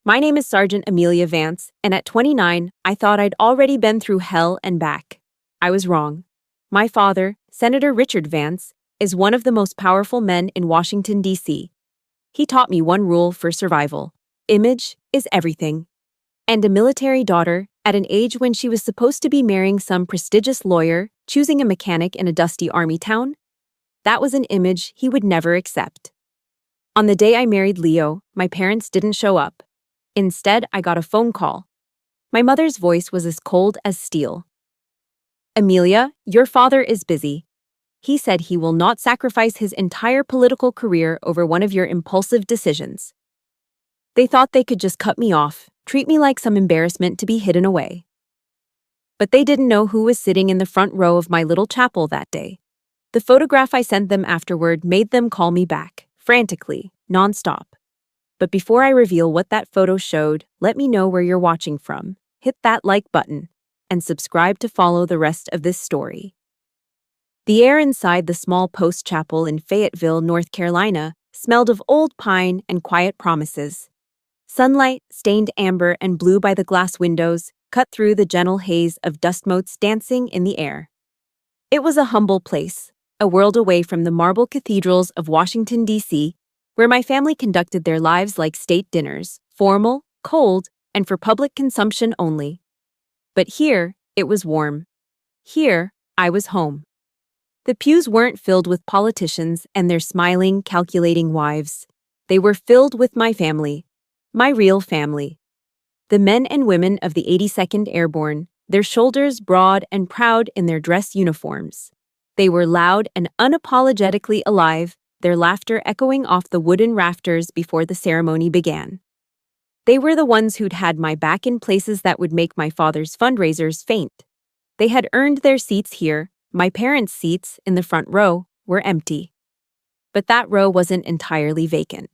My name is Sergeant Amelia Vance, and at 29, I thought I'd already been through hell and back. I was wrong. My father, Senator Richard Vance, is one of the most powerful men in Washington, D.C. He taught me one rule for survival: image is everything. And a military daughter, at an age when she was supposed to be marrying some prestigious lawyer, choosing a mechanic in a dusty army town? That was an image he would never accept. On the day I married Leo, my parents didn't show up. Instead, I got a phone call. My mother's voice was as cold as steel. "Amelia, your father is busy. He said he will not sacrifice his entire political career over one of your impulsive decisions." They thought they could just cut me off, treat me like some embarrassment to be hidden away. But they didn't know who was sitting in the front row of my little chapel that day. The photograph I sent them afterward made them call me back, frantically, nonstop. But before I reveal what that photo showed, let me know where you're watching from, hit that like button, and subscribe to follow the rest of this story. The air inside the small post chapel in Fayetteville, North Carolina, smelled of old pine and quiet promises. Sunlight, stained amber and blue by the glass windows, cut through the gentle haze of dust motes dancing in the air. It was a humble place, a world away from the marble cathedrals of Washington, D.C., where my family conducted their lives like state dinners, formal, cold, and for public consumption only. But here, it was warm. Here, I was home. The pews weren't filled with politicians and their smiling, calculating wives. They were filled with my family, my real family. The men and women of the 82nd Airborne, their shoulders broad and proud in their dress uniforms. They were loud and unapologetically alive, their laughter echoing off the wooden rafters before the ceremony began. They were the ones who'd had my back in places that would make my father's fundraisers faint. They had earned their seats here. My parents' seats, in the front row, were empty. But that row wasn't entirely vacant.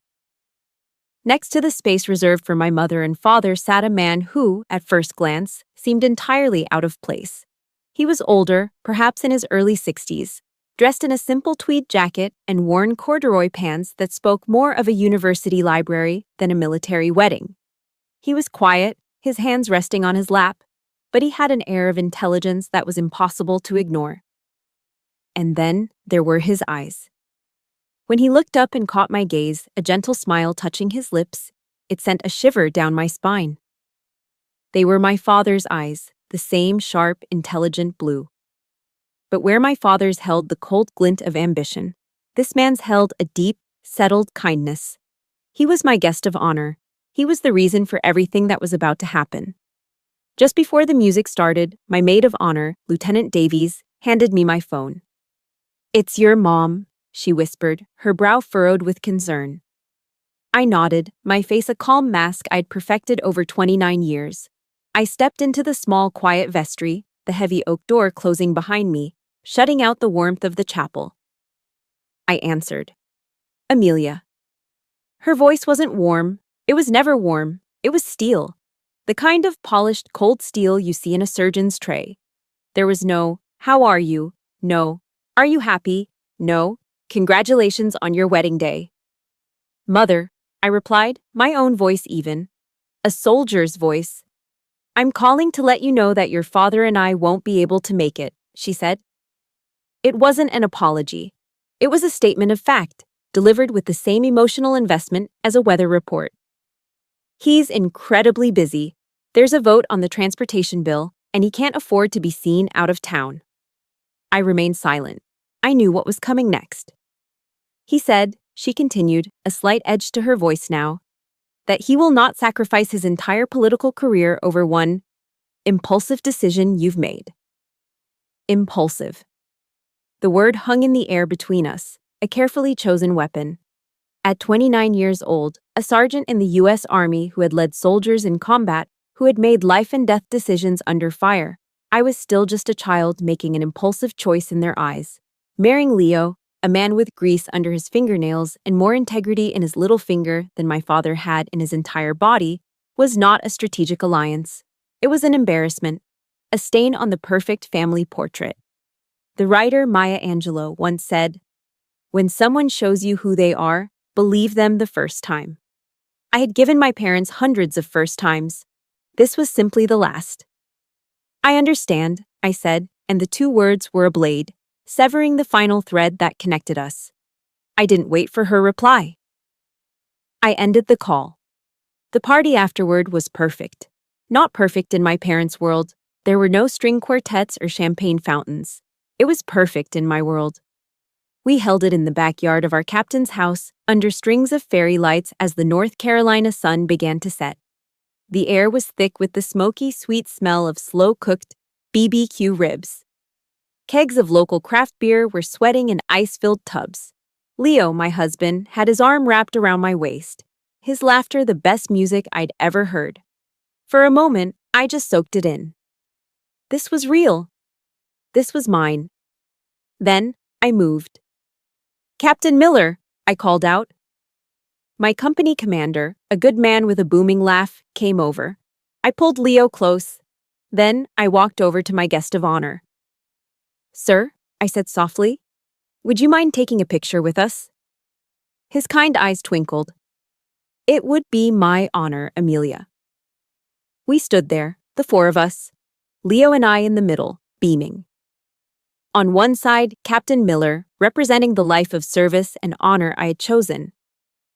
Next to the space reserved for my mother and father sat a man who, at first glance, seemed entirely out of place. He was older, perhaps in his early 60s, dressed in a simple tweed jacket and worn corduroy pants that spoke more of a university library than a military wedding. He was quiet, his hands resting on his lap, but he had an air of intelligence that was impossible to ignore. And then there were his eyes. When he looked up and caught my gaze, a gentle smile touching his lips, it sent a shiver down my spine. They were my father's eyes, the same sharp, intelligent blue. But where my father's held the cold glint of ambition, this man's held a deep, settled kindness. He was my guest of honor. He was the reason for everything that was about to happen. Just before the music started, my maid of honor, Lieutenant Davies, handed me my phone. "It's your mom," she whispered, her brow furrowed with concern. I nodded, my face a calm mask I'd perfected over 29 years. I stepped into the small, quiet vestry, the heavy oak door closing behind me, shutting out the warmth of the chapel. I answered. "Amelia." Her voice wasn't warm. It was never warm. It was steel. The kind of polished, cold steel you see in a surgeon's tray. There was no, "How are you?" No, "Are you happy?" No, "Congratulations on your wedding day." "Mother," I replied, my own voice even. A soldier's voice. "I'm calling to let you know that your father and I won't be able to make it," she said. It wasn't an apology. It was a statement of fact, delivered with the same emotional investment as a weather report. "He's incredibly busy. There's a vote on the transportation bill, and he can't afford to be seen out of town." I remained silent. I knew what was coming next. "He said," she continued, a slight edge to her voice now, "that he will not sacrifice his entire political career over one impulsive decision you've made." Impulsive. The word hung in the air between us, a carefully chosen weapon. At 29 years old, a sergeant in the U.S. Army who had led soldiers in combat, who had made life-and-death decisions under fire, I was still just a child making an impulsive choice in their eyes. Marrying Leo, a man with grease under his fingernails and more integrity in his little finger than my father had in his entire body, was not a strategic alliance. It was an embarrassment, a stain on the perfect family portrait. The writer Maya Angelou once said, "When someone shows you who they are, believe them the first time." I had given my parents hundreds of first times. This was simply the last. I understand, I said, and the two words were a blade, severing the final thread that connected us. I didn't wait for her reply. I ended the call. The party afterward was perfect. Not perfect in my parents' world. There were no string quartets or champagne fountains. It was perfect in my world. We held it in the backyard of our captain's house, under strings of fairy lights as the North Carolina sun began to set. The air was thick with the smoky, sweet smell of slow-cooked BBQ ribs. Kegs of local craft beer were sweating in ice-filled tubs. Leo, my husband, had his arm wrapped around my waist, his laughter the best music I'd ever heard. For a moment, I just soaked it in. This was real. This was mine. Then, I moved. "Captain Miller," I called out. My company commander, a good man with a booming laugh, came over. I pulled Leo close. Then, I walked over to my guest of honor. "Sir," I said softly, "would you mind taking a picture with us?" His kind eyes twinkled. "It would be my honor, Amelia." We stood there, the four of us, Leo and I in the middle, beaming. On one side, Captain Miller, representing the life of service and honor I had chosen.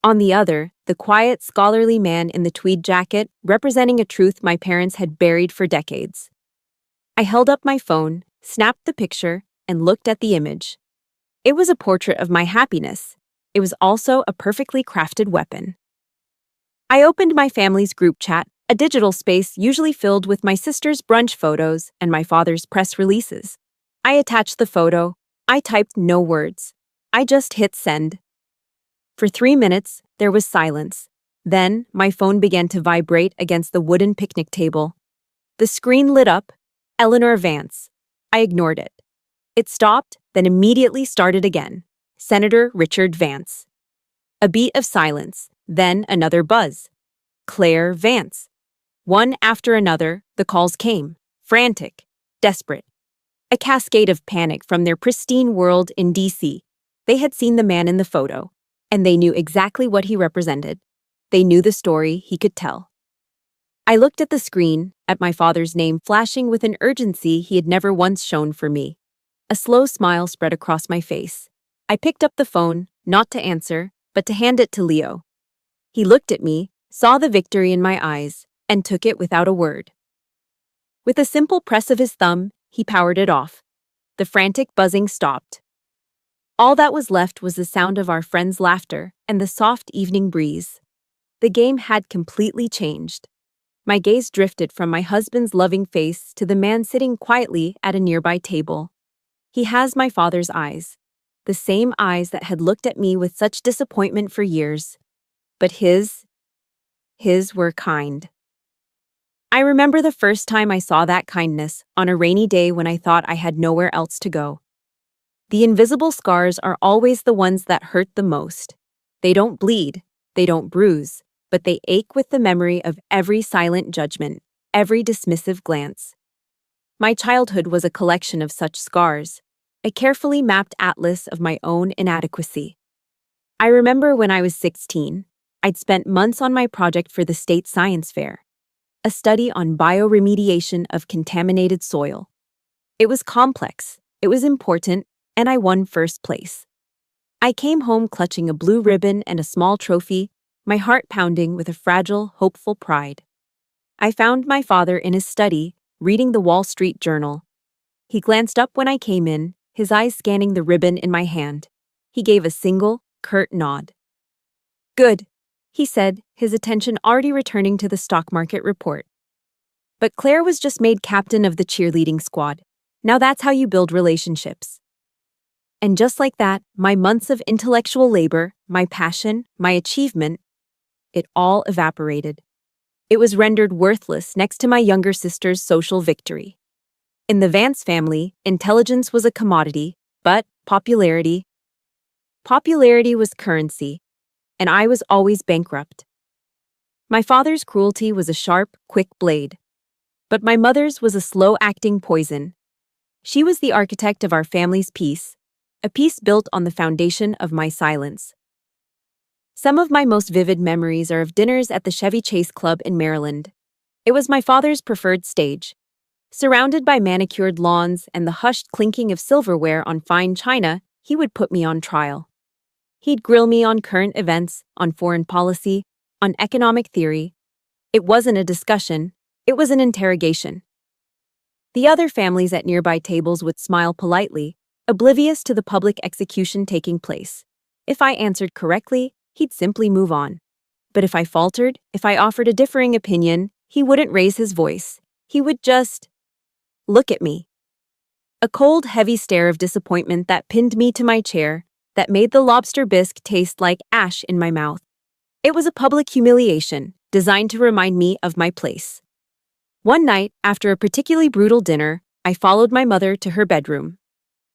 On the other, the quiet, scholarly man in the tweed jacket, representing a truth my parents had buried for decades. I held up my phone, snapped the picture, and looked at the image. It was a portrait of my happiness. It was also a perfectly crafted weapon. I opened my family's group chat, a digital space usually filled with my sister's brunch photos and my father's press releases. I attached the photo. I typed no words. I just hit send. For 3 minutes, there was silence. Then, my phone began to vibrate against the wooden picnic table. The screen lit up. Eleanor Vance. I ignored it. It stopped, then immediately started again. Senator Richard Vance. A beat of silence, then another buzz. Claire Vance. One after another, the calls came. Frantic. Desperate. A cascade of panic from their pristine world in D.C. They had seen the man in the photo, and they knew exactly what he represented. They knew the story he could tell. I looked at the screen, at my father's name flashing with an urgency he had never once shown for me. A slow smile spread across my face. I picked up the phone, not to answer, but to hand it to Leo. He looked at me, saw the victory in my eyes, and took it without a word. With a simple press of his thumb, he powered it off. The frantic buzzing stopped. All that was left was the sound of our friends' laughter and the soft evening breeze. The game had completely changed. My gaze drifted from my husband's loving face to the man sitting quietly at a nearby table. He has my father's eyes, the same eyes that had looked at me with such disappointment for years. But his were kind. I remember the first time I saw that kindness, on a rainy day when I thought I had nowhere else to go. The invisible scars are always the ones that hurt the most. They don't bleed, they don't bruise, but they ache with the memory of every silent judgment, every dismissive glance. My childhood was a collection of such scars, a carefully mapped atlas of my own inadequacy. I remember when I was 16, I'd spent months on my project for the state science fair, a study on bioremediation of contaminated soil. It was complex, it was important, and I won first place. I came home clutching a blue ribbon and a small trophy, my heart pounding with a fragile, hopeful pride. I found my father in his study, reading the Wall Street Journal. He glanced up when I came in, his eyes scanning the ribbon in my hand. He gave a single, curt nod. "Good," he said, his attention already returning to the stock market report. "But Claire was just made captain of the cheerleading squad. Now that's how you build relationships." And just like that, my months of intellectual labor, my passion, my achievement, it all evaporated. It was rendered worthless next to my younger sister's social victory. In the Vance family, intelligence was a commodity, but popularity was currency, and I was always bankrupt. My father's cruelty was a sharp, quick blade, but my mother's was a slow-acting poison. She was the architect of our family's peace, a peace built on the foundation of my silence. Some of my most vivid memories are of dinners at the Chevy Chase Club in Maryland. It was my father's preferred stage. Surrounded by manicured lawns and the hushed clinking of silverware on fine china, he would put me on trial. He'd grill me on current events, on foreign policy, on economic theory. It wasn't a discussion, it was an interrogation. The other families at nearby tables would smile politely, oblivious to the public execution taking place. If I answered correctly, he'd simply move on. But if I faltered, if I offered a differing opinion, he wouldn't raise his voice. He would just look at me. A cold, heavy stare of disappointment that pinned me to my chair, that made the lobster bisque taste like ash in my mouth. It was a public humiliation, designed to remind me of my place. One night, after a particularly brutal dinner, I followed my mother to her bedroom.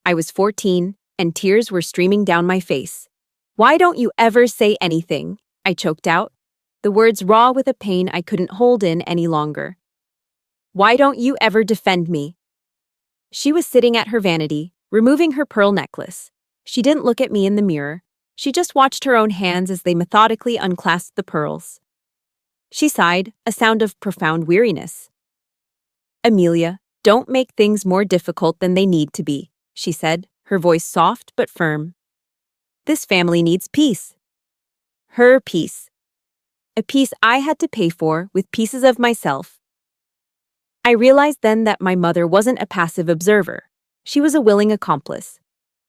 I was 14, and tears were streaming down my face. "Why don't you ever say anything?" I choked out, the words raw with a pain I couldn't hold in any longer. "Why don't you ever defend me?" She was sitting at her vanity, removing her pearl necklace. She didn't look at me in the mirror. She just watched her own hands as they methodically unclasped the pearls. She sighed, a sound of profound weariness. "Amelia, don't make things more difficult than they need to be," she said, her voice soft but firm. "This family needs peace." Her peace. A peace I had to pay for with pieces of myself. I realized then that my mother wasn't a passive observer. She was a willing accomplice.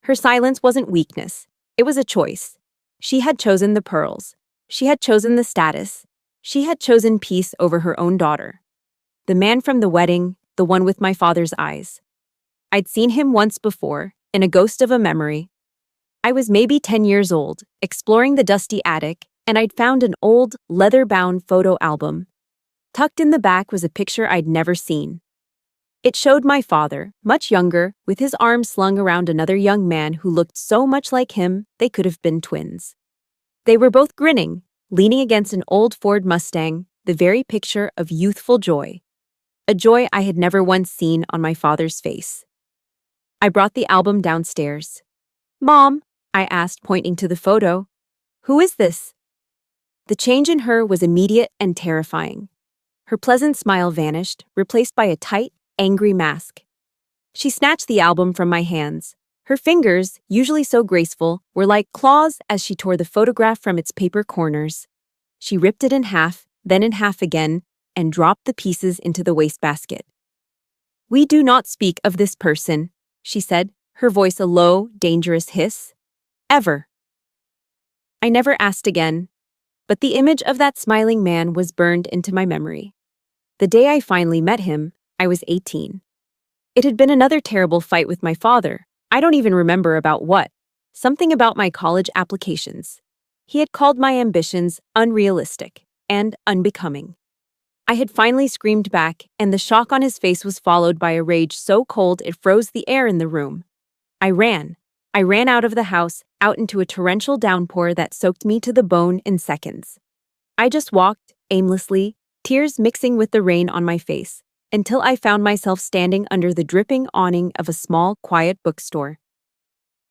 Her silence wasn't weakness. It was a choice. She had chosen the pearls. She had chosen the status. She had chosen peace over her own daughter. The man from the wedding, the one with my father's eyes. I'd seen him once before, in a ghost of a memory. I was maybe 10 years old, exploring the dusty attic, and I'd found an old, leather-bound photo album. Tucked in the back was a picture I'd never seen. It showed my father, much younger, with his arms slung around another young man who looked so much like him they could have been twins. They were both grinning, leaning against an old Ford Mustang, the very picture of youthful joy. A joy I had never once seen on my father's face. I brought the album downstairs. "Mom," I asked, pointing to the photo, "who is this?" The change in her was immediate and terrifying. Her pleasant smile vanished, replaced by a tight, angry mask. She snatched the album from my hands. Her fingers, usually so graceful, were like claws as she tore the photograph from its paper corners. She ripped it in half, then in half again, and dropped the pieces into the wastebasket. "We do not speak of this person," she said, her voice a low, dangerous hiss. "Ever." I never asked again, but the image of that smiling man was burned into my memory. The day I finally met him, I was 18. It had been another terrible fight with my father. I don't even remember about what. Something about my college applications. He had called my ambitions unrealistic and unbecoming. I had finally screamed back, and the shock on his face was followed by a rage so cold it froze the air in the room. I ran. I ran out of the house, out into a torrential downpour that soaked me to the bone in seconds. I just walked, aimlessly, tears mixing with the rain on my face, until I found myself standing under the dripping awning of a small, quiet bookstore.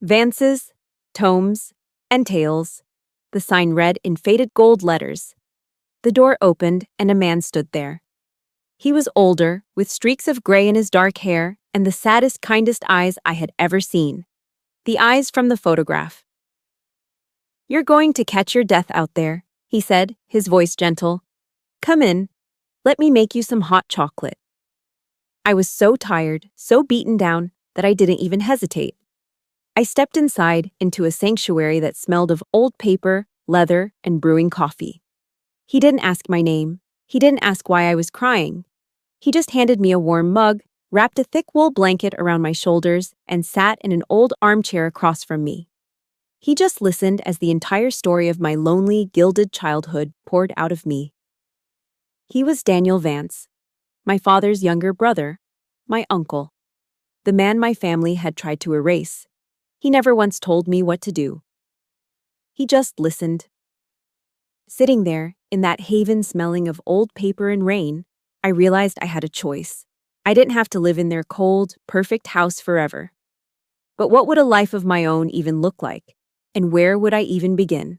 Vance's, Tomes, and Tales, the sign read in faded gold letters. The door opened, and a man stood there. He was older, with streaks of gray in his dark hair, and the saddest, kindest eyes I had ever seen. The eyes from the photograph. "You're going to catch your death out there," he said, his voice gentle. "Come in. Let me make you some hot chocolate." I was so tired, so beaten down, that I didn't even hesitate. I stepped inside, into a sanctuary that smelled of old paper, leather, and brewing coffee. He didn't ask my name. He didn't ask why I was crying. He just handed me a warm mug, wrapped a thick wool blanket around my shoulders, and sat in an old armchair across from me. He just listened as the entire story of my lonely, gilded childhood poured out of me. He was Daniel Vance, my father's younger brother, my uncle, the man my family had tried to erase. He never once told me what to do. He just listened. Sitting there, in that haven smelling of old paper and rain, I realized I had a choice. I didn't have to live in their cold, perfect house forever. But what would a life of my own even look like? And where would I even begin?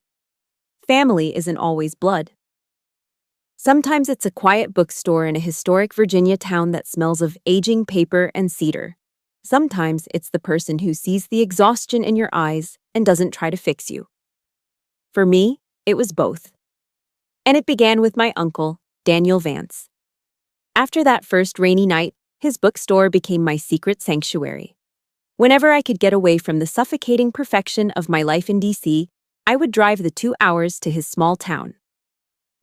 family isn't always blood. Sometimes it's a quiet bookstore in a historic Virginia town that smells of aging paper and cedar. Sometimes it's the person who sees the exhaustion in your eyes and doesn't try to fix you. For me, it was both. And it began with my uncle, Daniel Vance. After that first rainy night, his bookstore became my secret sanctuary. Whenever I could get away from the suffocating perfection of my life in D.C., I would drive the 2 hours to his small town.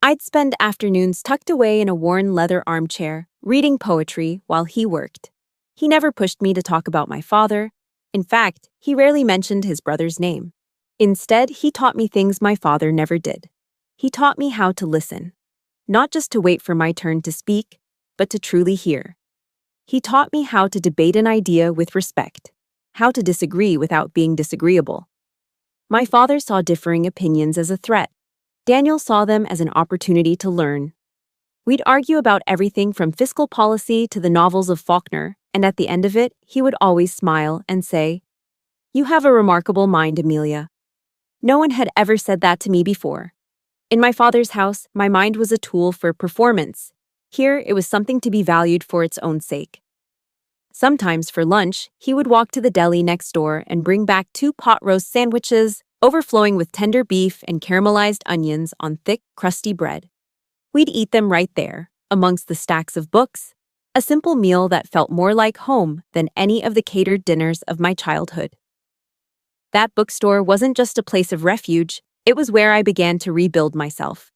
I'd spend afternoons tucked away in a worn leather armchair, reading poetry while he worked. He never pushed me to talk about my father. In fact, he rarely mentioned his brother's name. Instead, he taught me things my father never did. He taught me how to listen. Not just to wait for my turn to speak, but to truly hear. He taught me how to debate an idea with respect, how to disagree without being disagreeable. My father saw differing opinions as a threat. Daniel saw them as an opportunity to learn. We'd argue about everything from fiscal policy to the novels of Faulkner, and at the end of it, he would always smile and say, "You have a remarkable mind, Amelia." No one had ever said that to me before. In my father's house, my mind was a tool for performance. Here, it was something to be valued for its own sake. Sometimes for lunch, he would walk to the deli next door and bring back 2 pot roast sandwiches, overflowing with tender beef and caramelized onions on thick, crusty bread. We'd eat them right there, amongst the stacks of books, a simple meal that felt more like home than any of the catered dinners of my childhood. That bookstore wasn't just a place of refuge, it was where I began to rebuild myself.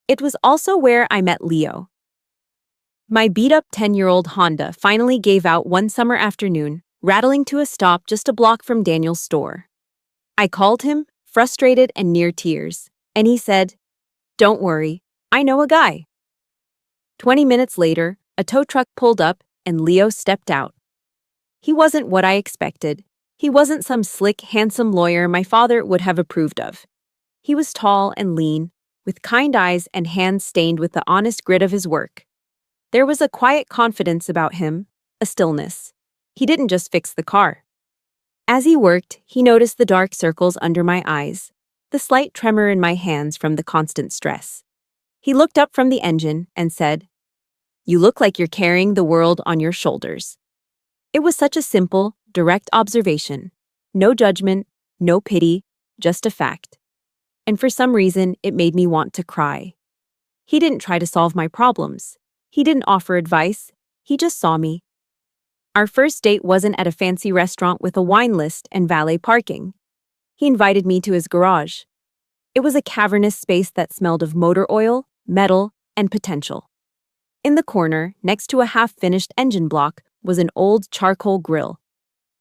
It was also where I met Leo. My beat-up 10-year-old Honda finally gave out one summer afternoon, rattling to a stop just a block from Daniel's store. I called him, frustrated and near tears, and he said, "Don't worry, I know a guy." 20 minutes later, a tow truck pulled up and Leo stepped out. He wasn't what I expected. He wasn't some slick, handsome lawyer my father would have approved of. He was tall and lean, with kind eyes and hands stained with the honest grit of his work. There was a quiet confidence about him, a stillness. He didn't just fix the car. As he worked, he noticed the dark circles under my eyes, the slight tremor in my hands from the constant stress. He looked up from the engine and said, "You look like you're carrying the world on your shoulders." It was such a simple, direct observation. No judgment, no pity, just a fact. And for some reason, it made me want to cry. He didn't try to solve my problems. He didn't offer advice. He just saw me. Our first date wasn't at a fancy restaurant with a wine list and valet parking. He invited me to his garage. It was a cavernous space that smelled of motor oil, metal, and potential. In the corner, next to a half-finished engine block, was an old charcoal grill.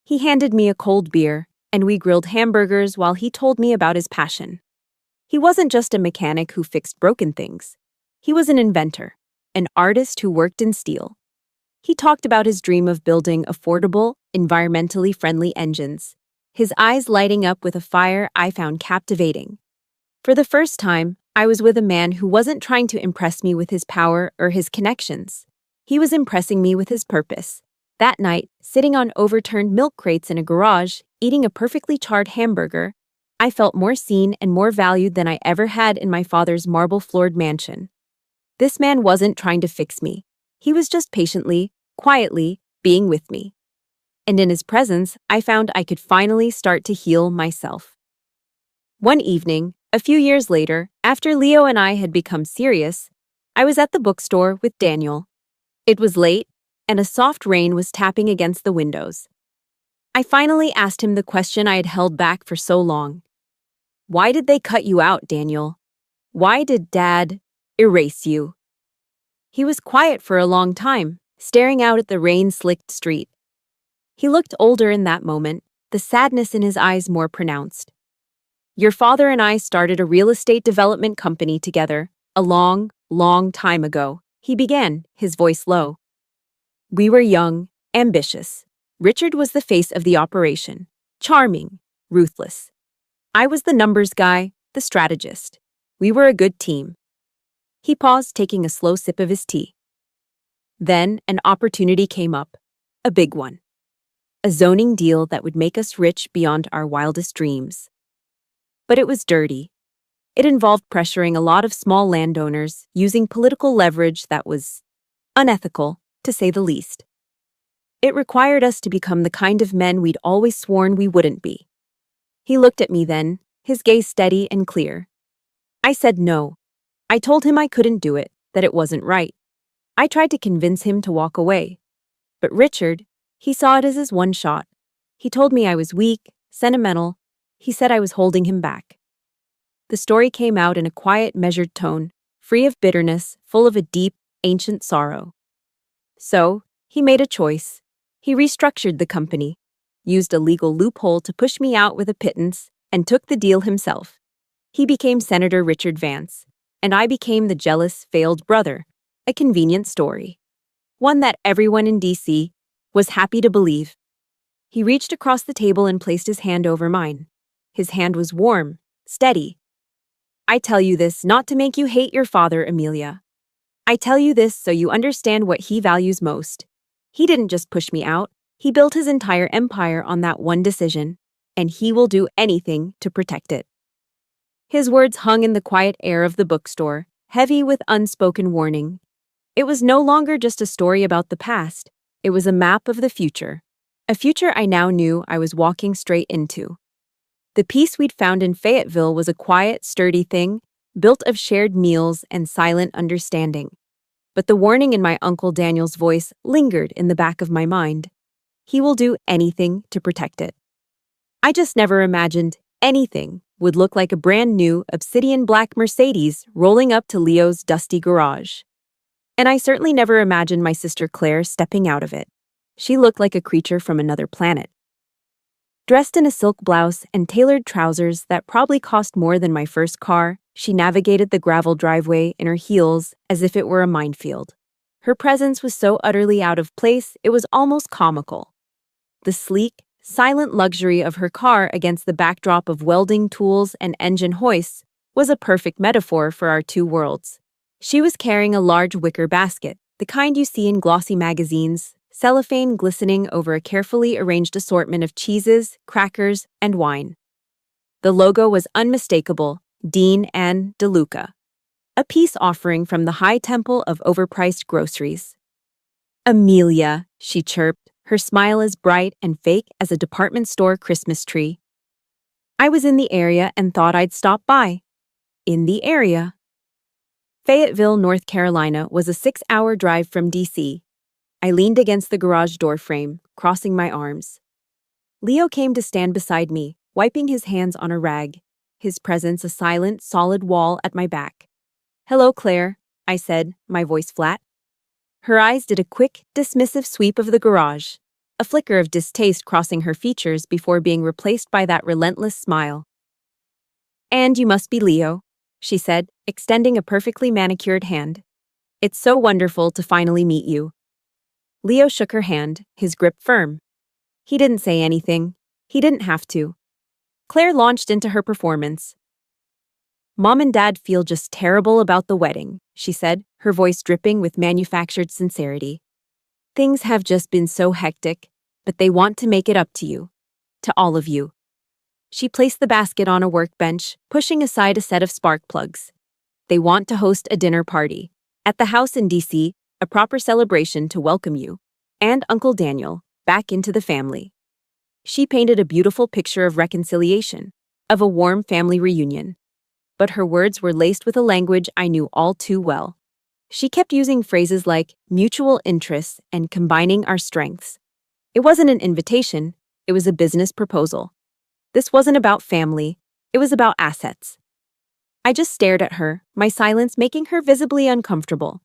He handed me a cold beer, and we grilled hamburgers while he told me about his passion. He wasn't just a mechanic who fixed broken things. He was an inventor, an artist who worked in steel. He talked about his dream of building affordable, environmentally friendly engines, his eyes lighting up with a fire I found captivating. For the first time, I was with a man who wasn't trying to impress me with his power or his connections. He was impressing me with his purpose. That night, sitting on overturned milk crates in a garage, eating a perfectly charred hamburger, I felt more seen and more valued than I ever had in my father's marble-floored mansion. This man wasn't trying to fix me. He was just patiently, quietly, being with me. And in his presence, I found I could finally start to heal myself. One evening, a few years later, after Leo and I had become serious, I was at the bookstore with Daniel. It was late, and a soft rain was tapping against the windows. I finally asked him the question I had held back for so long. "Why did they cut you out, Daniel? Why did Dad erase you?" He was quiet for a long time, staring out at the rain-slicked street. He looked older in that moment, the sadness in his eyes more pronounced. "Your father and I started a real estate development company together, a long, long time ago," he began, his voice low. "We were young, ambitious. Richard was the face of the operation, charming, ruthless. I was the numbers guy, the strategist. We were a good team." He paused, taking a slow sip of his tea. Then an opportunity came up, a big one. A zoning deal that would make us rich beyond our wildest dreams. But it was dirty. It involved pressuring a lot of small landowners, using political leverage that was unethical, to say the least. It required us to become the kind of men we'd always sworn we wouldn't be. He looked at me then, his gaze steady and clear. I said no. I told him I couldn't do it, that it wasn't right. I tried to convince him to walk away. But Richard, he saw it as his one shot. He told me I was weak, sentimental. He said I was holding him back. The story came out in a quiet, measured tone, free of bitterness, full of a deep, ancient sorrow. So, he made a choice. He restructured the company, used a legal loophole to push me out with a pittance, and took the deal himself. He became Senator Richard Vance, and I became the jealous, failed brother. A convenient story. One that everyone in D.C. was happy to believe. He reached across the table and placed his hand over mine. His hand was warm, steady. I tell you this not to make you hate your father, Amelia. I tell you this so you understand what he values most. He didn't just push me out, he built his entire empire on that one decision, and he will do anything to protect it. His words hung in the quiet air of the bookstore, heavy with unspoken warning. It was no longer just a story about the past, it was a map of the future. A future I now knew I was walking straight into. The peace we'd found in Fayetteville was a quiet, sturdy thing, built of shared meals and silent understanding. But the warning in my Uncle Daniel's voice lingered in the back of my mind. He will do anything to protect it. I just never imagined anything would look like a brand new obsidian black Mercedes rolling up to Leo's dusty garage. And I certainly never imagined my sister Claire stepping out of it. She looked like a creature from another planet. Dressed in a silk blouse and tailored trousers that probably cost more than my first car, she navigated the gravel driveway in her heels as if it were a minefield. Her presence was so utterly out of place, it was almost comical. The sleek, silent luxury of her car against the backdrop of welding tools and engine hoists was a perfect metaphor for our two worlds. She was carrying a large wicker basket, the kind you see in glossy magazines, cellophane glistening over a carefully arranged assortment of cheeses, crackers, and wine. The logo was unmistakable, Dean and DeLuca, a peace offering from the high temple of overpriced groceries. Amelia, she chirped, her smile as bright and fake as a department store Christmas tree. I was in the area and thought I'd stop by. In the area. Fayetteville, North Carolina was a 6-hour drive from D.C. I leaned against the garage door frame, crossing my arms. Leo came to stand beside me, wiping his hands on a rag, his presence a silent, solid wall at my back. "Hello, Claire," I said, my voice flat. Her eyes did a quick, dismissive sweep of the garage, a flicker of distaste crossing her features before being replaced by that relentless smile. "And you must be Leo," she said, extending a perfectly manicured hand. "It's so wonderful to finally meet you." Leo shook her hand, his grip firm. He didn't say anything. He didn't have to. Claire launched into her performance. "Mom and Dad feel just terrible about the wedding," she said, her voice dripping with manufactured sincerity. "Things have just been so hectic, but they want to make it up to you. To all of you." She placed the basket on a workbench, pushing aside a set of spark plugs. "They want to host a dinner party. At the house in D.C., a proper celebration to welcome you, and Uncle Daniel, back into the family." She painted a beautiful picture of reconciliation, of a warm family reunion. But her words were laced with a language I knew all too well. She kept using phrases like mutual interests and combining our strengths. It wasn't an invitation, it was a business proposal. This wasn't about family, it was about assets. I just stared at her, my silence making her visibly uncomfortable.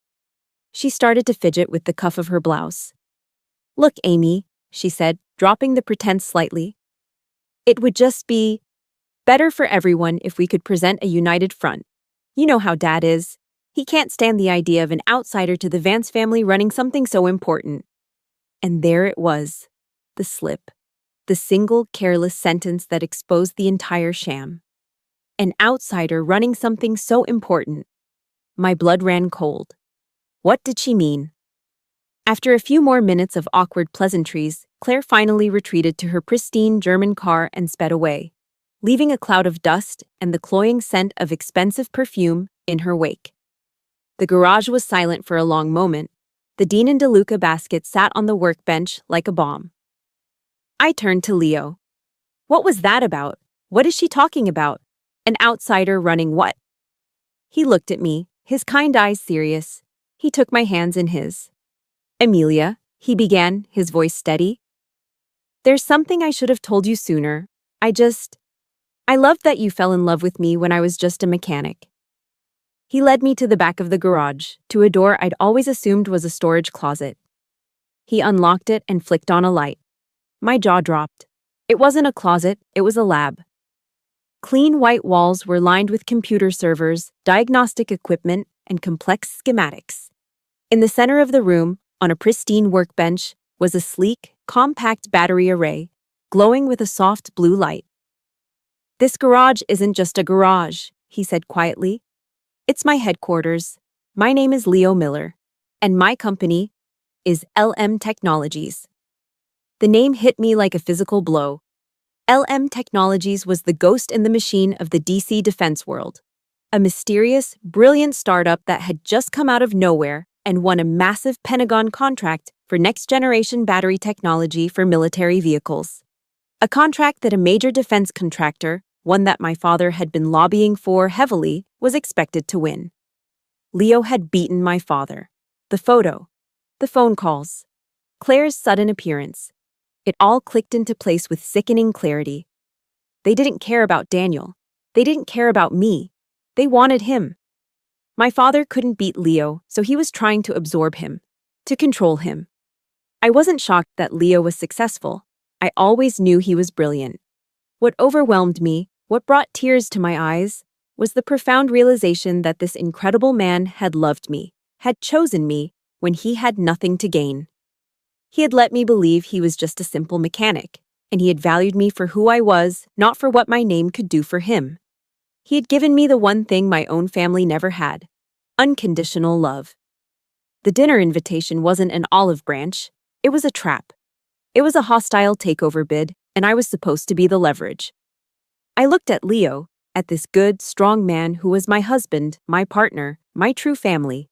She started to fidget with the cuff of her blouse. "Look, Amy," she said, dropping the pretense slightly. "It would just be better for everyone if we could present a united front. You know how Dad is. He can't stand the idea of an outsider to the Vance family running something so important." And there it was, the slip, the single careless sentence that exposed the entire sham. An outsider running something so important. My blood ran cold. What did she mean? After a few more minutes of awkward pleasantries, Claire finally retreated to her pristine German car and sped away. leaving a cloud of dust and the cloying scent of expensive perfume in her wake. The garage was silent for a long moment. The Dean and DeLuca basket sat on the workbench like a bomb. I turned to Leo. What was that about? What is she talking about? An outsider running what? He looked at me, his kind eyes serious. He took my hands in his. Amelia, he began, his voice steady. There's something I should have told you sooner. I loved that you fell in love with me when I was just a mechanic. He led me to the back of the garage, to a door I'd always assumed was a storage closet. He unlocked it and flicked on a light. My jaw dropped. It wasn't a closet, it was a lab. Clean white walls were lined with computer servers, diagnostic equipment, and complex schematics. In the center of the room, on a pristine workbench, was a sleek, compact battery array, glowing with a soft blue light. This garage isn't just a garage, he said quietly. It's my headquarters. My name is Leo Miller, and my company is LM Technologies. The name hit me like a physical blow. LM Technologies was the ghost in the machine of the DC defense world. A mysterious, brilliant startup that had just come out of nowhere and won a massive Pentagon contract for next-generation battery technology for military vehicles. A contract that a major defense contractor, one that my father had been lobbying for heavily, was expected to win. Leo had beaten my father. The photo. The phone calls. Claire's sudden appearance. It all clicked into place with sickening clarity. They didn't care about Daniel. They didn't care about me. They wanted him. My father couldn't beat Leo, so he was trying to absorb him, to control him. I wasn't shocked that Leo was successful. I always knew he was brilliant. What overwhelmed me, what brought tears to my eyes, was the profound realization that this incredible man had loved me, had chosen me, when he had nothing to gain. He had let me believe he was just a simple mechanic, and he had valued me for who I was, not for what my name could do for him. He had given me the one thing my own family never had: unconditional love. The dinner invitation wasn't an olive branch, it was a trap. It was a hostile takeover bid, and I was supposed to be the leverage. I looked at Leo, at this good, strong man who was my husband, my partner, my true family.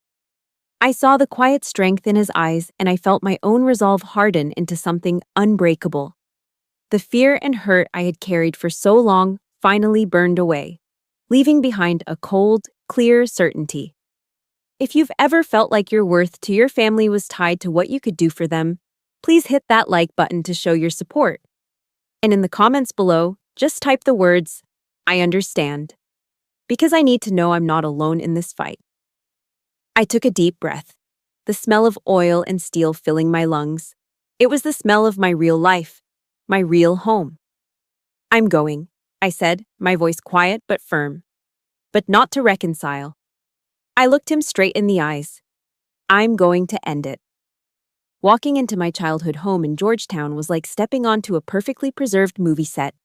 I saw the quiet strength in his eyes, and I felt my own resolve harden into something unbreakable. The fear and hurt I had carried for so long finally burned away, leaving behind a cold, clear certainty. If you've ever felt like your worth to your family was tied to what you could do for them, please hit that like button to show your support. And in the comments below, just type the words, "I understand," because I need to know I'm not alone in this fight. I took a deep breath, the smell of oil and steel filling my lungs. It was the smell of my real life, my real home. "I'm going," I said, my voice quiet but firm. But not to reconcile. I looked him straight in the eyes. I'm going to end it. Walking into my childhood home in Georgetown was like stepping onto a perfectly preserved movie set.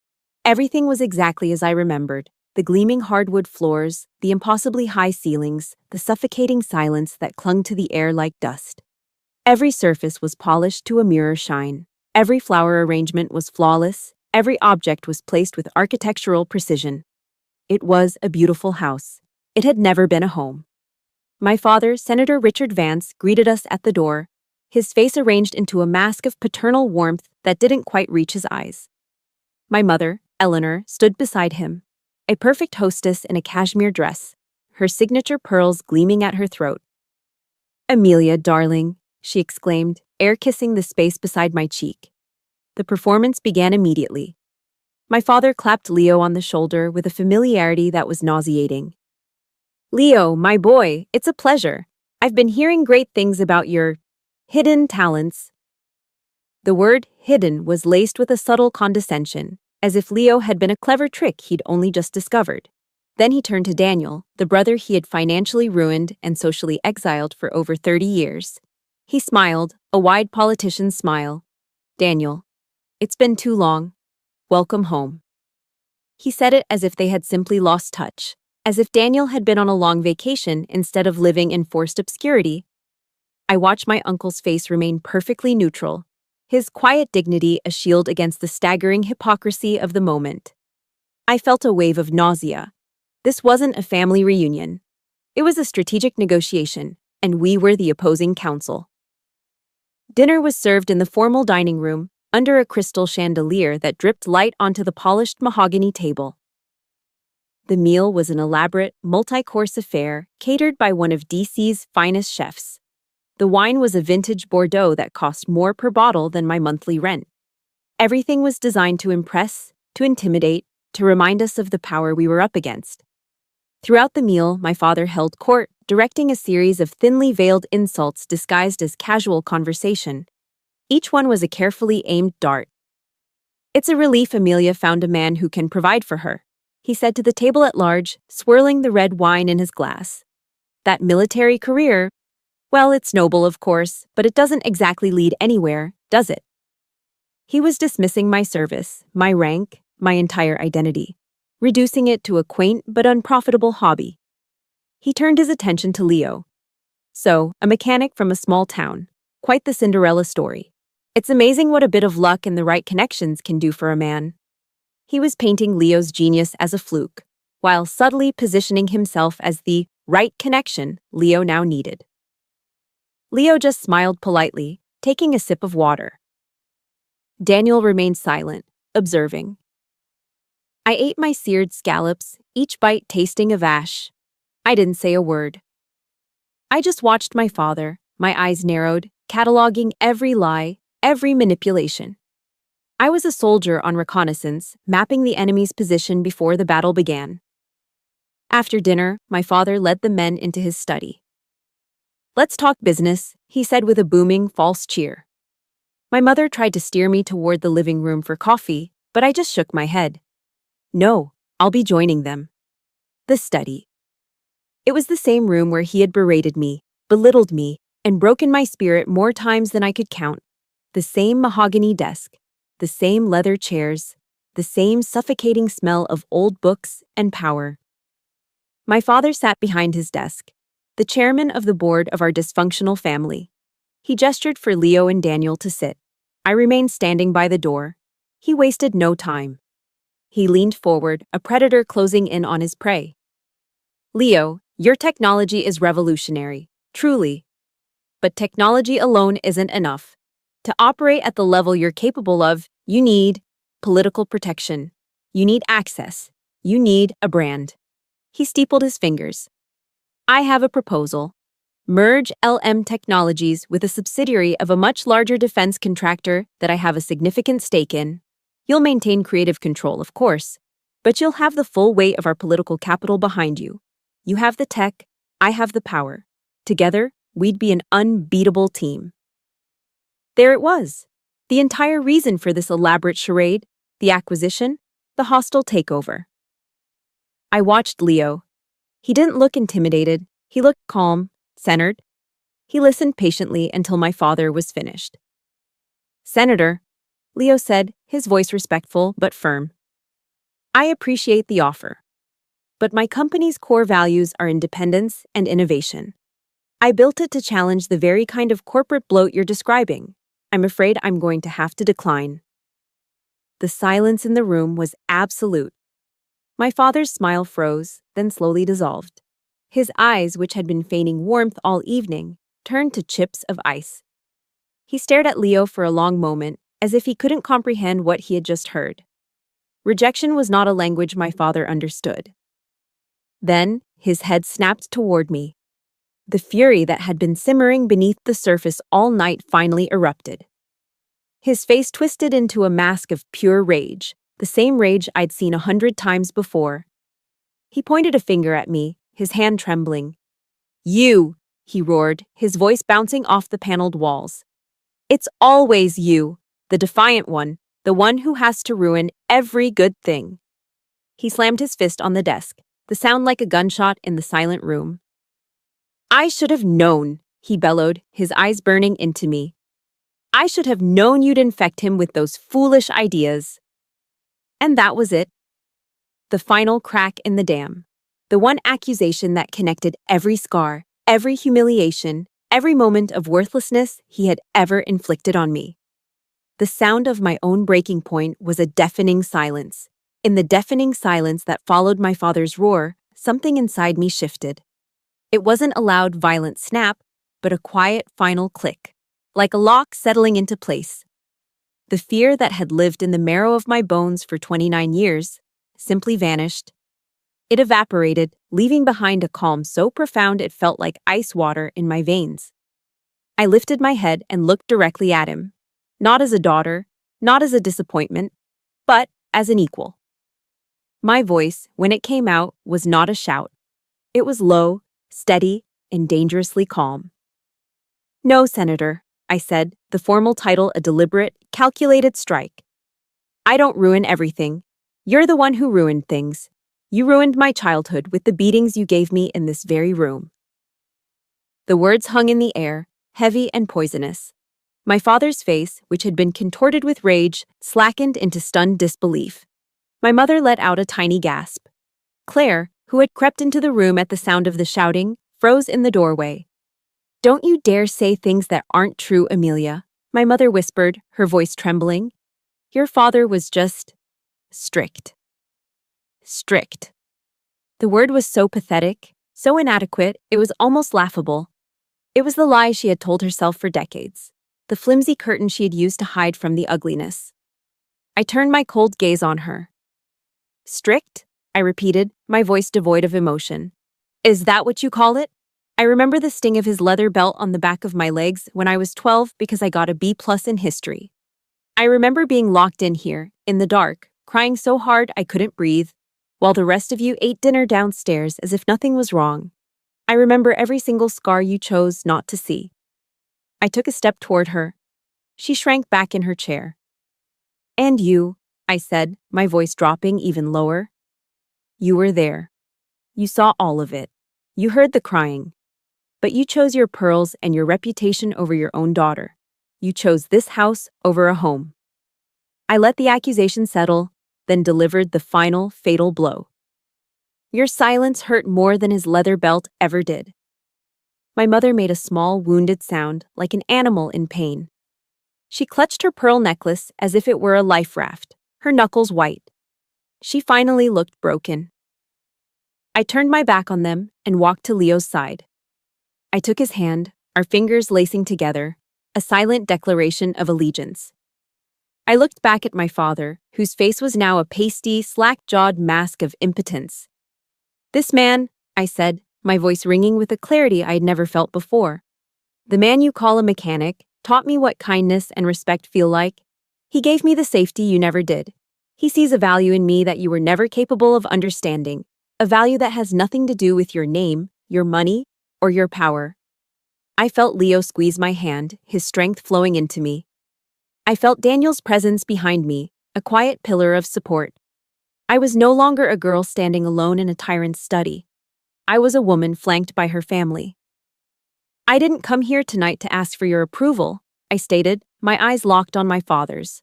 Everything was exactly as I remembered. The gleaming hardwood floors, the impossibly high ceilings, the suffocating silence that clung to the air like dust. Every surface was polished to a mirror shine. Every flower arrangement was flawless. Every object was placed with architectural precision. It was a beautiful house. It had never been a home. My father, Senator Richard Vance, greeted us at the door, his face arranged into a mask of paternal warmth that didn't quite reach his eyes. My mother, Eleanor, stood beside him, a perfect hostess in a cashmere dress, her signature pearls gleaming at her throat. "Amelia, darling," she exclaimed, air-kissing the space beside my cheek. The performance began immediately. My father clapped Leo on the shoulder with a familiarity that was nauseating. "Leo, my boy, it's a pleasure. I've been hearing great things about your hidden talents." The word hidden was laced with a subtle condescension, as if Leo had been a clever trick he'd only just discovered. Then he turned to Daniel, the brother he had financially ruined and socially exiled for over 30 years. He smiled, a wide politician's smile. "Daniel, it's been too long. Welcome home." He said it as if they had simply lost touch, as if Daniel had been on a long vacation instead of living in forced obscurity. I watched my uncle's face remain perfectly neutral, his quiet dignity a shield against the staggering hypocrisy of the moment. I felt a wave of nausea. This wasn't a family reunion. It was a strategic negotiation, and we were the opposing counsel. Dinner was served in the formal dining room, under a crystal chandelier that dripped light onto the polished mahogany table. The meal was an elaborate, multi-course affair catered by one of DC's finest chefs. The wine was a vintage Bordeaux that cost more per bottle than my monthly rent. Everything was designed to impress, to intimidate, to remind us of the power we were up against. Throughout the meal, my father held court, directing a series of thinly veiled insults disguised as casual conversation. Each one was a carefully aimed dart. "It's a relief Amelia found a man who can provide for her," he said to the table at large, swirling the red wine in his glass. "That military career, well, it's noble, of course, but it doesn't exactly lead anywhere, does it?" He was dismissing my service, my rank, my entire identity, reducing it to a quaint but unprofitable hobby. He turned his attention to Leo. "So, a mechanic from a small town. Quite the Cinderella story. It's amazing what a bit of luck and the right connections can do for a man." He was painting Leo's genius as a fluke, while subtly positioning himself as the right connection Leo now needed. Leo just smiled politely, taking a sip of water. Daniel remained silent, observing. I ate my seared scallops, each bite tasting of ash. I didn't say a word. I just watched my father, my eyes narrowed, cataloging every lie, every manipulation. I was a soldier on reconnaissance, mapping the enemy's position before the battle began. After dinner, my father led the men into his study. "Let's talk business," he said with a booming, false cheer. My mother tried to steer me toward the living room for coffee, but I just shook my head. "No, I'll be joining them." The study. It was the same room where he had berated me, belittled me, and broken my spirit more times than I could count. The same mahogany desk, the same leather chairs, the same suffocating smell of old books and power. My father sat behind his desk, the chairman of the board of our dysfunctional family. He gestured for Leo and Daniel to sit. I remained standing by the door. He wasted no time. He leaned forward, a predator closing in on his prey. "Leo, your technology is revolutionary, truly. But technology alone isn't enough. To operate at the level you're capable of, you need political protection. You need access. You need a brand." He steepled his fingers. "I have a proposal. Merge LM Technologies with a subsidiary of a much larger defense contractor that I have a significant stake in. You'll maintain creative control, of course, but you'll have the full weight of our political capital behind you. You have the tech, I have the power. Together, we'd be an unbeatable team." There it was. The entire reason for this elaborate charade, the acquisition, the hostile takeover. I watched Leo. He didn't look intimidated. He looked calm, centered. He listened patiently until my father was finished. "Senator," Leo said, his voice respectful but firm, "I appreciate the offer. But my company's core values are independence and innovation. I built it to challenge the very kind of corporate bloat you're describing. I'm afraid I'm going to have to decline." The silence in the room was absolute. My father's smile froze, then slowly dissolved. His eyes, which had been feigning warmth all evening, turned to chips of ice. He stared at Leo for a long moment, as if he couldn't comprehend what he had just heard. Rejection was not a language my father understood. Then, his head snapped toward me. The fury that had been simmering beneath the surface all night finally erupted. His face twisted into a mask of pure rage, the same rage I'd seen 100 times before. He pointed a finger at me, his hand trembling. "You!" he roared, his voice bouncing off the paneled walls. "It's always you, the defiant one, the one who has to ruin every good thing." He slammed his fist on the desk, the sound like a gunshot in the silent room. "I should have known," he bellowed, his eyes burning into me. "I should have known you'd infect him with those foolish ideas." And that was it. The final crack in the dam. The one accusation that connected every scar, every humiliation, every moment of worthlessness he had ever inflicted on me. The sound of my own breaking point was a deafening silence. In the deafening silence that followed my father's roar, something inside me shifted. It wasn't a loud, violent snap, but a quiet, final click, like a lock settling into place. The fear that had lived in the marrow of my bones for 29 years simply vanished. It evaporated, leaving behind a calm so profound it felt like ice water in my veins. I lifted my head and looked directly at him, not as a daughter, not as a disappointment, but as an equal. My voice, when it came out, was not a shout. It was low, steady, and dangerously calm. "No, Senator," I said, the formal title a deliberate, calculated strike. "I don't ruin everything. You're the one who ruined things. You ruined my childhood with the beatings you gave me in this very room." The words hung in the air, heavy and poisonous. My father's face, which had been contorted with rage, slackened into stunned disbelief. My mother let out a tiny gasp. Claire, who had crept into the room at the sound of the shouting, froze in the doorway. "Don't you dare say things that aren't true, Amelia," my mother whispered, her voice trembling. "Your father was just strict." Strict. The word was so pathetic, so inadequate, it was almost laughable. It was the lie she had told herself for decades, the flimsy curtain she had used to hide from the ugliness. I turned my cold gaze on her. "Strict?" I repeated, my voice devoid of emotion. "Is that what you call it?" I remember the sting of his leather belt on the back of my legs when I was 12 because I got a B+ in history. I remember being locked in here, in the dark, crying so hard I couldn't breathe, while the rest of you ate dinner downstairs as if nothing was wrong. I remember every single scar you chose not to see. I took a step toward her. She shrank back in her chair. "And you," I said, my voice dropping even lower. "You were there. You saw all of it. You heard the crying. But you chose your pearls and your reputation over your own daughter. You chose this house over a home." I let the accusation settle, then delivered the final, fatal blow. "Your silence hurt more than his leather belt ever did." My mother made a small, wounded sound, like an animal in pain. She clutched her pearl necklace as if it were a life raft, her knuckles white. She finally looked broken. I turned my back on them and walked to Leo's side. I took his hand, our fingers lacing together, a silent declaration of allegiance. I looked back at my father, whose face was now a pasty, slack-jawed mask of impotence. "This man," I said, my voice ringing with a clarity I had never felt before. "The man you call a mechanic taught me what kindness and respect feel like. He gave me the safety you never did. He sees a value in me that you were never capable of understanding, a value that has nothing to do with your name, your money, or your power." I felt Leo squeeze my hand, his strength flowing into me. I felt Daniel's presence behind me, a quiet pillar of support. I was no longer a girl standing alone in a tyrant's study. I was a woman flanked by her family. "I didn't come here tonight to ask for your approval," I stated, my eyes locked on my father's.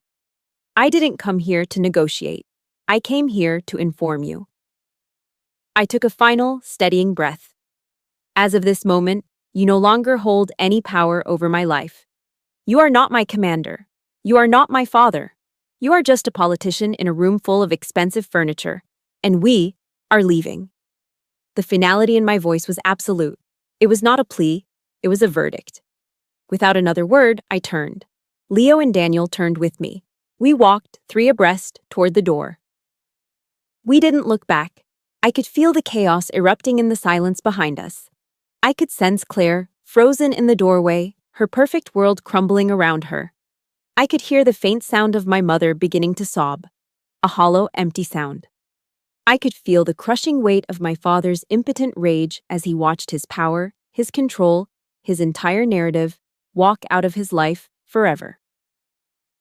"I didn't come here to negotiate. I came here to inform you." I took a final, steadying breath. "As of this moment, you no longer hold any power over my life. You are not my commander. You are not my father. You are just a politician in a room full of expensive furniture, and we are leaving." The finality in my voice was absolute. It was not a plea, it was a verdict. Without another word, I turned. Leo and Daniel turned with me. We walked, 3 abreast, toward the door. We didn't look back. I could feel the chaos erupting in the silence behind us. I could sense Claire, frozen in the doorway, her perfect world crumbling around her. I could hear the faint sound of my mother beginning to sob, a hollow, empty sound. I could feel the crushing weight of my father's impotent rage as he watched his power, his control, his entire narrative walk out of his life forever.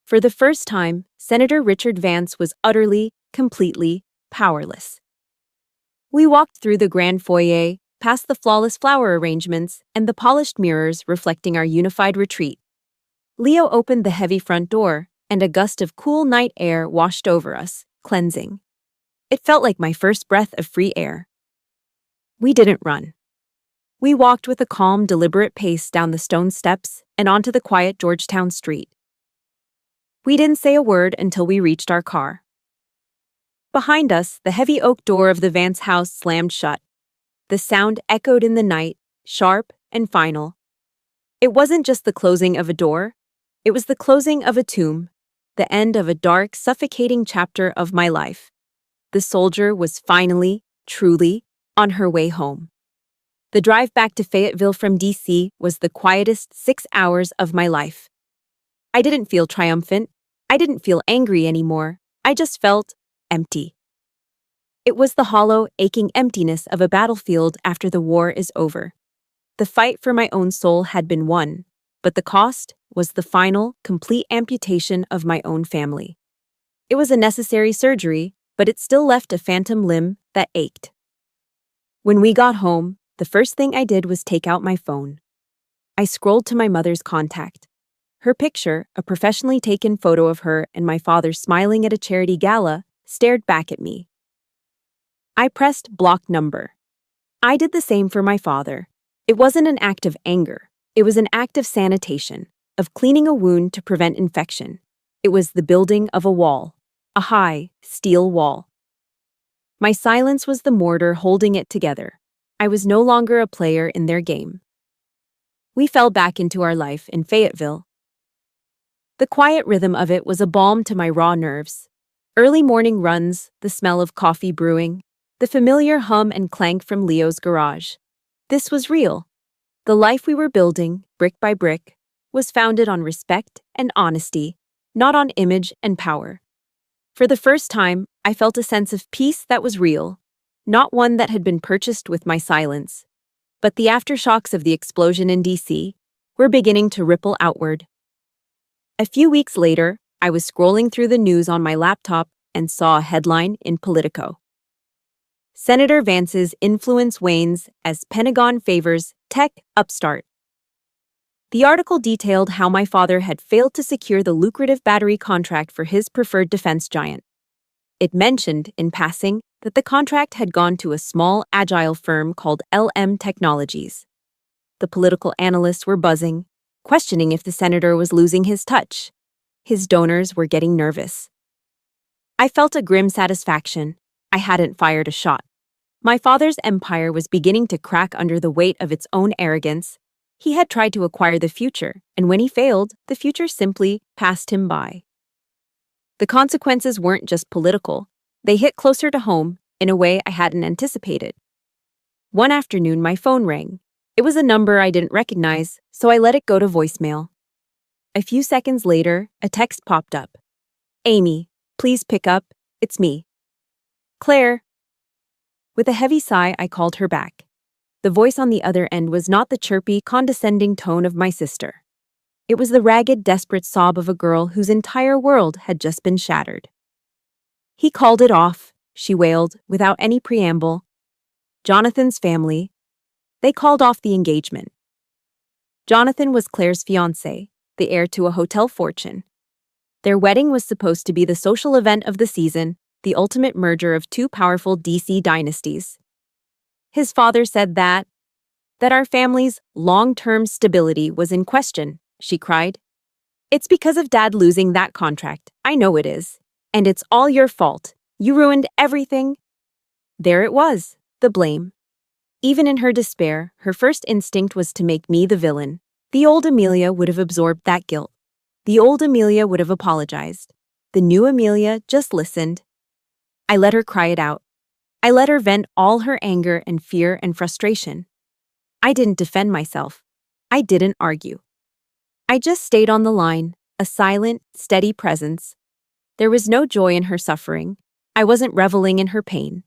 For the first time, Senator Richard Vance was utterly, completely powerless. We walked through the grand foyer, past the flawless flower arrangements and the polished mirrors reflecting our unified retreat. Leo opened the heavy front door, and a gust of cool night air washed over us, cleansing. It felt like my first breath of free air. We didn't run. We walked with a calm, deliberate pace down the stone steps and onto the quiet Georgetown street. We didn't say a word until we reached our car. Behind us, the heavy oak door of the Vance house slammed shut. The sound echoed in the night, sharp and final. It wasn't just the closing of a door, it was the closing of a tomb, the end of a dark, suffocating chapter of my life. The soldier was finally, truly, on her way home. The drive back to Fayetteville from D.C. was the quietest 6 hours of my life. I didn't feel triumphant. I didn't feel angry anymore. I just felt empty. It was the hollow, aching emptiness of a battlefield after the war is over. The fight for my own soul had been won, but the cost was the final, complete amputation of my own family. It was a necessary surgery, but it still left a phantom limb that ached. When we got home, the first thing I did was take out my phone. I scrolled to my mother's contact. Her picture, a professionally taken photo of her and my father smiling at a charity gala, stared back at me. I pressed block number. I did the same for my father. It wasn't an act of anger. It was an act of sanitation, of cleaning a wound to prevent infection. It was the building of a wall, a high, steel wall. My silence was the mortar holding it together. I was no longer a player in their game. We fell back into our life in Fayetteville. The quiet rhythm of it was a balm to my raw nerves. Early morning runs, the smell of coffee brewing, the familiar hum and clank from Leo's garage. This was real. The life we were building, brick by brick, was founded on respect and honesty, not on image and power. For the first time, I felt a sense of peace that was real, not one that had been purchased with my silence. But the aftershocks of the explosion in D.C. were beginning to ripple outward. A few weeks later, I was scrolling through the news on my laptop and saw a headline in Politico. Senator Vance's influence wanes as Pentagon favors tech upstart. The article detailed how my father had failed to secure the lucrative battery contract for his preferred defense giant. It mentioned, in passing, that the contract had gone to a small, agile firm called LM Technologies. The political analysts were buzzing, questioning if the senator was losing his touch. His donors were getting nervous. I felt a grim satisfaction. I hadn't fired a shot. My father's empire was beginning to crack under the weight of its own arrogance. He had tried to acquire the future, and when he failed, the future simply passed him by. The consequences weren't just political. They hit closer to home in a way I hadn't anticipated. One afternoon, my phone rang. It was a number I didn't recognize, so I let it go to voicemail. A few seconds later, a text popped up. "Amy, please pick up. It's me." "Claire." With a heavy sigh, I called her back. The voice on the other end was not the chirpy, condescending tone of my sister. It was the ragged, desperate sob of a girl whose entire world had just been shattered. "He called it off," she wailed, without any preamble. "Jonathan's family. They called off the engagement." Jonathan was Claire's fiancé, the heir to a hotel fortune. Their wedding was supposed to be the social event of the season, the ultimate merger of two powerful DC dynasties. His father said that our family's long-term stability was in question, she cried. "It's because of Dad losing that contract. I know it is. And it's all your fault. You ruined everything." There it was, the blame. Even in her despair, her first instinct was to make me the villain. The old Amelia would have absorbed that guilt. The old Amelia would have apologized. The new Amelia just listened. I let her cry it out. I let her vent all her anger and fear and frustration. I didn't defend myself. I didn't argue. I just stayed on the line, a silent, steady presence. There was no joy in her suffering. I wasn't reveling in her pain.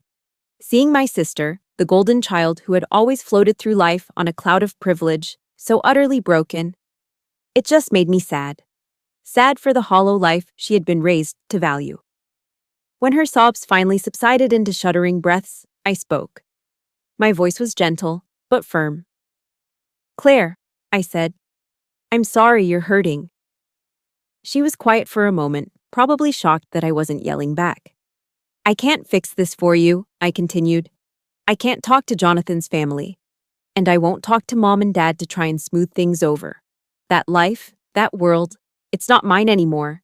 Seeing my sister, the golden child who had always floated through life on a cloud of privilege, so utterly broken, it just made me sad. Sad for the hollow life she had been raised to value. When her sobs finally subsided into shuddering breaths, I spoke. My voice was gentle, but firm. "Claire," I said, "I'm sorry you're hurting." She was quiet for a moment, probably shocked that I wasn't yelling back. "I can't fix this for you," I continued. "I can't talk to Jonathan's family. And I won't talk to Mom and Dad to try and smooth things over. That life, that world, it's not mine anymore.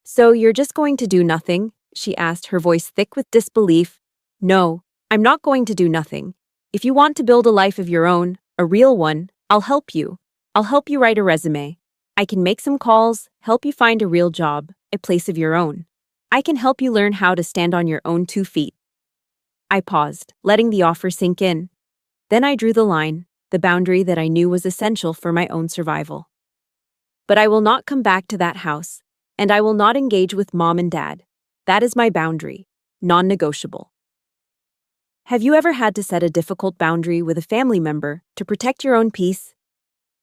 So you're just going to do nothing, she asked, her voice thick with disbelief. No, I'm not going to do nothing. If you want to build a life of your own, a real one, I'll help you. I'll help you write a resume. I can make some calls, help you find a real job, a place of your own. I can help you learn how to stand on your own 2 feet. I paused, letting the offer sink in. Then I drew the line, the boundary that I knew was essential for my own survival. But I will not come back to that house, and I will not engage with mom and dad. That is my boundary, non-negotiable. Have you ever had to set a difficult boundary with a family member to protect your own peace?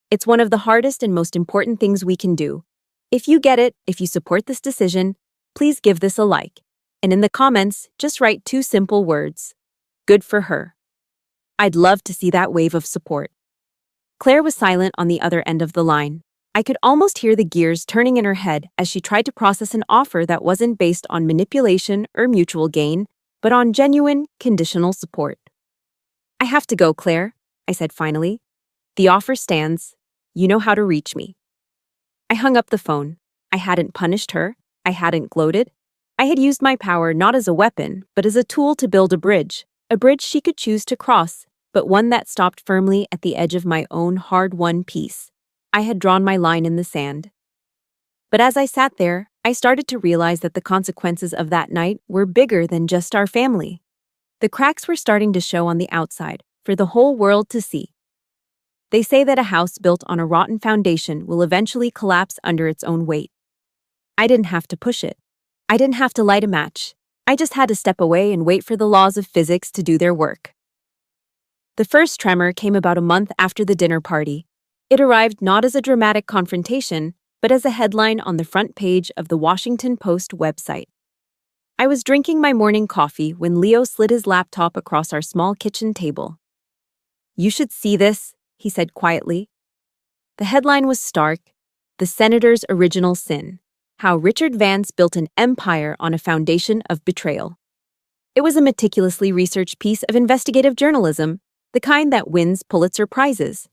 It's one of the hardest and most important things we can do. If you get it, if you support this decision, please give this a like. And in the comments, just write 2 simple words. Good for her. I'd love to see that wave of support. Claire was silent on the other end of the line. I could almost hear the gears turning in her head as she tried to process an offer that wasn't based on manipulation or mutual gain, but on genuine, conditional support. I have to go, Claire, I said finally. The offer stands. You know how to reach me. I hung up the phone. I hadn't punished her. I hadn't gloated. I had used my power not as a weapon, but as a tool to build a bridge she could choose to cross, but one that stopped firmly at the edge of my own hard-won peace. I had drawn my line in the sand. But as I sat there, I started to realize that the consequences of that night were bigger than just our family. The cracks were starting to show on the outside, for the whole world to see. They say that a house built on a rotten foundation will eventually collapse under its own weight. I didn't have to push it. I didn't have to light a match. I just had to step away and wait for the laws of physics to do their work. The first tremor came about a month after the dinner party. It arrived not as a dramatic confrontation, but as a headline on the front page of the Washington Post website. I was drinking my morning coffee when Leo slid his laptop across our small kitchen table. You should see this, he said quietly. The headline was stark, The Senator's Original Sin. How Richard Vance Built an Empire on a Foundation of Betrayal. It was a meticulously researched piece of investigative journalism, the kind that wins Pulitzer Prizes.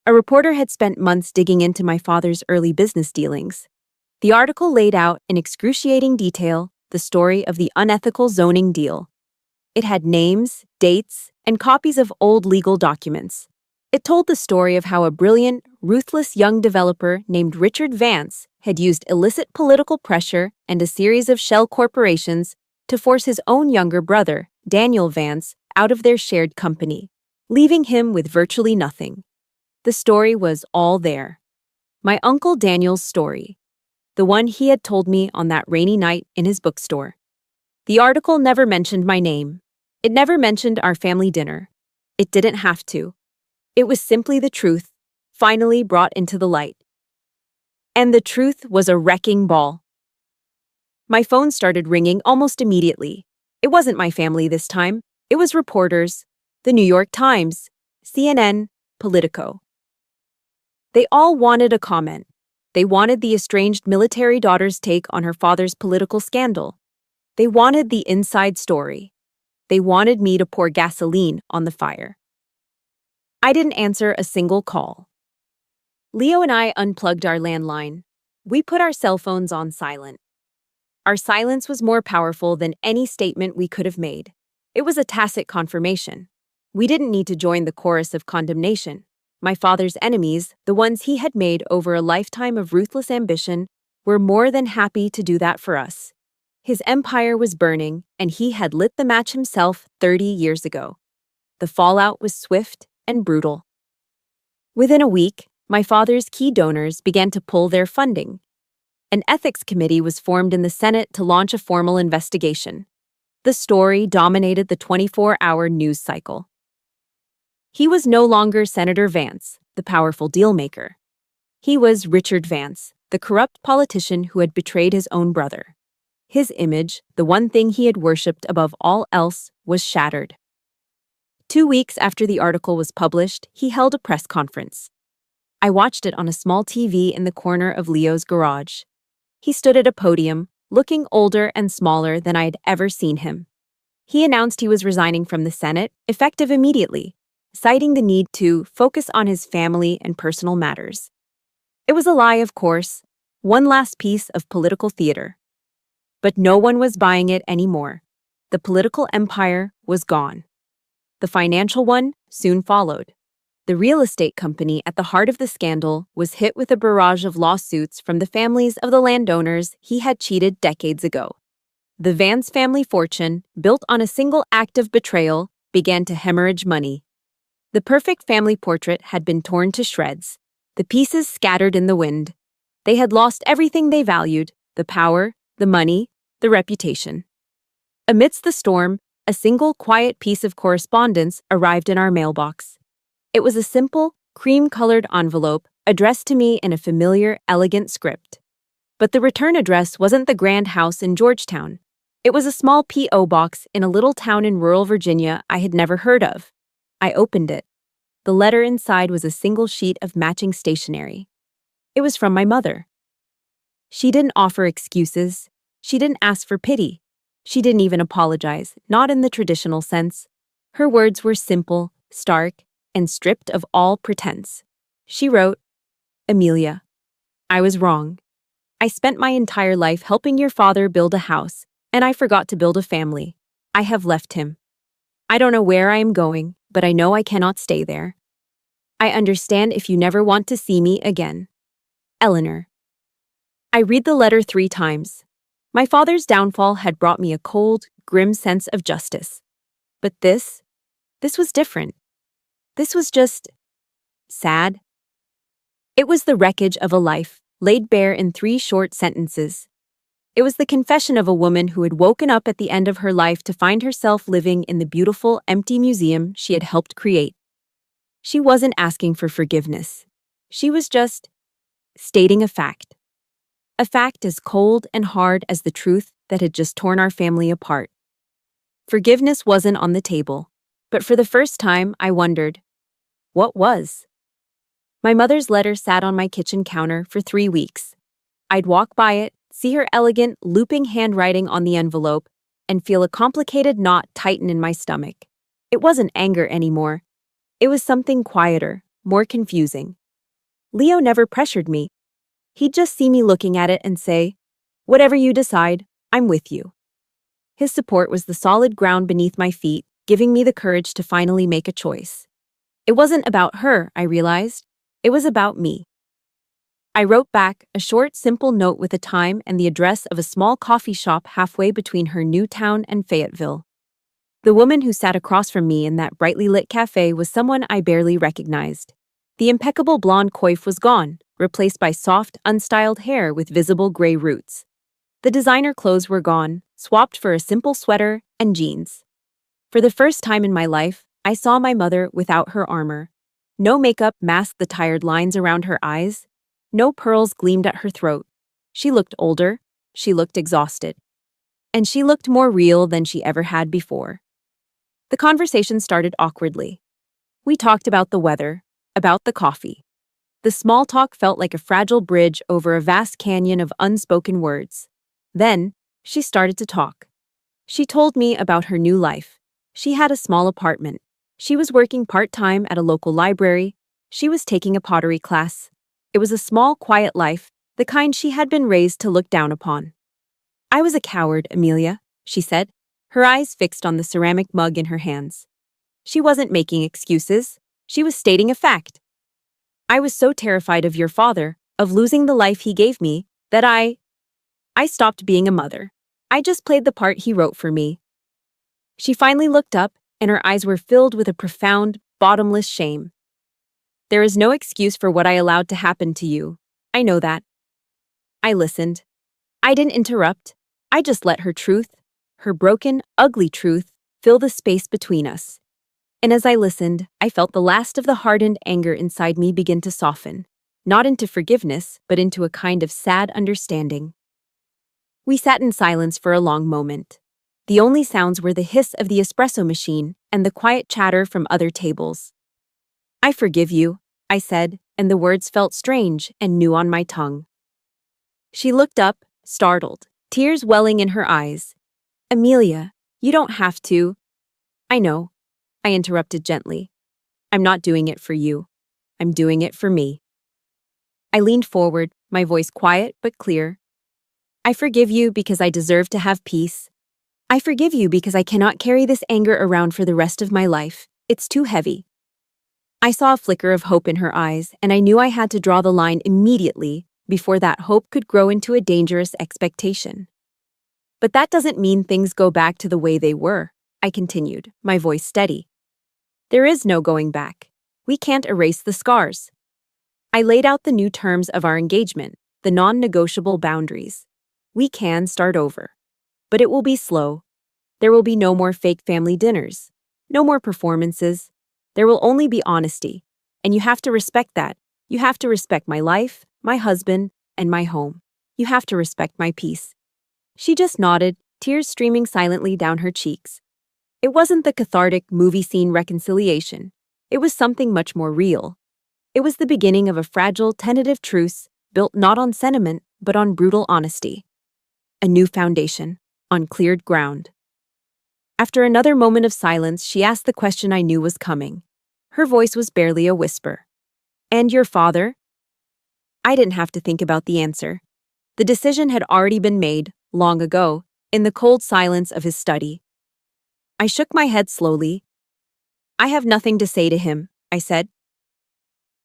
A reporter had spent months digging into my father's early business dealings. The article laid out in excruciating detail the story of the unethical zoning deal. It had names, dates, and copies of old legal documents. It told the story of how a brilliant, ruthless young developer named Richard Vance had used illicit political pressure and a series of shell corporations to force his own younger brother, Daniel Vance, out of their shared company, leaving him with virtually nothing. The story was all there. My Uncle Daniel's story. The one he had told me on that rainy night in his bookstore. The article never mentioned my name. It never mentioned our family dinner. It didn't have to. It was simply the truth, finally brought into the light. And the truth was a wrecking ball. My phone started ringing almost immediately. It wasn't my family this time. It was reporters, the New York Times, CNN, Politico. They all wanted a comment. They wanted the estranged military daughter's take on her father's political scandal. They wanted the inside story. They wanted me to pour gasoline on the fire. I didn't answer a single call. Leo and I unplugged our landline. We put our cell phones on silent. Our silence was more powerful than any statement we could have made. It was a tacit confirmation. We didn't need to join the chorus of condemnation. My father's enemies, the ones he had made over a lifetime of ruthless ambition, were more than happy to do that for us. His empire was burning, and he had lit the match himself 30 years ago. The fallout was swift and brutal. Within a week, my father's key donors began to pull their funding. An ethics committee was formed in the Senate to launch a formal investigation. The story dominated the 24-hour news cycle. He was no longer Senator Vance, the powerful dealmaker. He was Richard Vance, the corrupt politician who had betrayed his own brother. His image, the one thing he had worshipped above all else, was shattered. 2 weeks after the article was published, he held a press conference. I watched it on a small TV in the corner of Leo's garage. He stood at a podium, looking older and smaller than I had ever seen him. He announced he was resigning from the Senate, effective immediately, citing the need to focus on his family and personal matters. It was a lie, of course, one last piece of political theater. But no one was buying it anymore. The political empire was gone. The financial one soon followed. The real estate company at the heart of the scandal was hit with a barrage of lawsuits from the families of the landowners he had cheated decades ago. The Vance family fortune, built on a single act of betrayal, began to hemorrhage money. The perfect family portrait had been torn to shreds, the pieces scattered in the wind. They had lost everything they valued: the power, the money, the reputation. Amidst the storm, a single quiet piece of correspondence arrived in our mailbox. It was a simple, cream-colored envelope addressed to me in a familiar, elegant script. But the return address wasn't the grand house in Georgetown. It was a small P.O. box in a little town in rural Virginia I had never heard of. I opened it. The letter inside was a single sheet of matching stationery. It was from my mother. She didn't offer excuses. She didn't ask for pity. She didn't even apologize, not in the traditional sense. Her words were simple, stark, and stripped of all pretense. She wrote, "Amelia, I was wrong. I spent my entire life helping your father build a house, and I forgot to build a family. I have left him. I don't know where I am going, but I know I cannot stay there. I understand if you never want to see me again. Eleanor." I read the letter 3 times. My father's downfall had brought me a cold, grim sense of justice. But this was different. This was just sad. It was the wreckage of a life, laid bare in 3 short sentences. It was the confession of a woman who had woken up at the end of her life to find herself living in the beautiful, empty museum she had helped create. She wasn't asking for forgiveness. She was just stating a fact. A fact as cold and hard as the truth that had just torn our family apart. Forgiveness wasn't on the table, but for the first time I wondered, what was? My mother's letter sat on my kitchen counter for 3 weeks. I'd walk by it, see her elegant, looping handwriting on the envelope, and feel a complicated knot tighten in my stomach. It wasn't anger anymore. It was something quieter, more confusing. Leo never pressured me. He'd just see me looking at it and say, "Whatever you decide, I'm with you." His support was the solid ground beneath my feet, giving me the courage to finally make a choice. It wasn't about her, I realized. It was about me. I wrote back a short, simple note with the time and the address of a small coffee shop halfway between her new town and Fayetteville. The woman who sat across from me in that brightly lit cafe was someone I barely recognized. The impeccable blonde coif was gone, replaced by soft, unstyled hair with visible gray roots. The designer clothes were gone, swapped for a simple sweater and jeans. For the first time in my life, I saw my mother without her armor. No makeup masked the tired lines around her eyes. No pearls gleamed at her throat. She looked older. She looked exhausted. And she looked more real than she ever had before. The conversation started awkwardly. We talked about the weather, about the coffee. The small talk felt like a fragile bridge over a vast canyon of unspoken words. Then, she started to talk. She told me about her new life. She had a small apartment. She was working part-time at a local library. She was taking a pottery class. It was a small, quiet life, the kind she had been raised to look down upon. "I was a coward, Amelia," she said, her eyes fixed on the ceramic mug in her hands. She wasn't making excuses. She was stating a fact. "I was so terrified of your father, of losing the life he gave me, that I stopped being a mother. I just played the part he wrote for me." She finally looked up, and her eyes were filled with a profound, bottomless shame. "There is no excuse for what I allowed to happen to you. I know that." I listened. I didn't interrupt. I just let her truth, her broken, ugly truth, fill the space between us. And as I listened, I felt the last of the hardened anger inside me begin to soften, not into forgiveness, but into a kind of sad understanding. We sat in silence for a long moment. The only sounds were the hiss of the espresso machine and the quiet chatter from other tables. "I forgive you," I said, and the words felt strange and new on my tongue. She looked up, startled, tears welling in her eyes. "Amelia, you don't have to." "I know," I interrupted gently. "I'm not doing it for you. I'm doing it for me." I leaned forward, my voice quiet but clear. I forgive you because I deserve to have peace. I forgive you because I cannot carry this anger around for the rest of my life. It's too heavy. I saw a flicker of hope in her eyes, and I knew I had to draw the line immediately before that hope could grow into a dangerous expectation. But that doesn't mean things go back to the way they were, I continued, my voice steady. There is no going back. We can't erase the scars. I laid out the new terms of our engagement, the non-negotiable boundaries. We can start over. But it will be slow. There will be no more fake family dinners. No more performances. There will only be honesty. And you have to respect that. You have to respect my life, my husband, and my home. You have to respect my peace. She just nodded, tears streaming silently down her cheeks. It wasn't the cathartic movie scene reconciliation. It was something much more real. It was the beginning of a fragile, tentative truce built not on sentiment, but on brutal honesty. A new foundation, on cleared ground. After another moment of silence, she asked the question I knew was coming. Her voice was barely a whisper. And your father? I didn't have to think about the answer. The decision had already been made, long ago, in the cold silence of his study. I shook my head slowly. I have nothing to say to him, I said.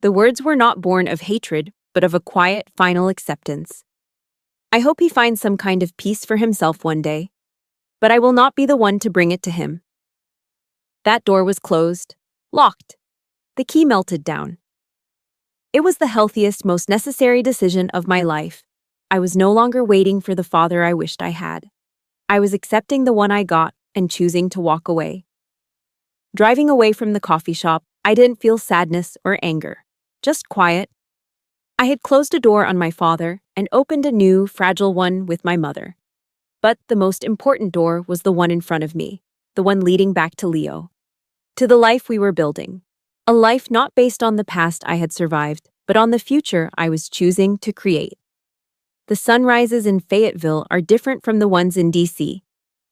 The words were not born of hatred, but of a quiet, final acceptance. I hope he finds some kind of peace for himself one day, but I will not be the one to bring it to him. That door was closed, locked. The key melted down. It was the healthiest, most necessary decision of my life. I was no longer waiting for the father I wished I had. I was accepting the one I got and choosing to walk away. Driving away from the coffee shop, I didn't feel sadness or anger, just quiet. I had closed a door on my father and opened a new, fragile one with my mother. But the most important door was the one in front of me, the one leading back to Leo. To the life we were building. A life not based on the past I had survived, but on the future I was choosing to create. The sunrises in Fayetteville are different from the ones in D.C.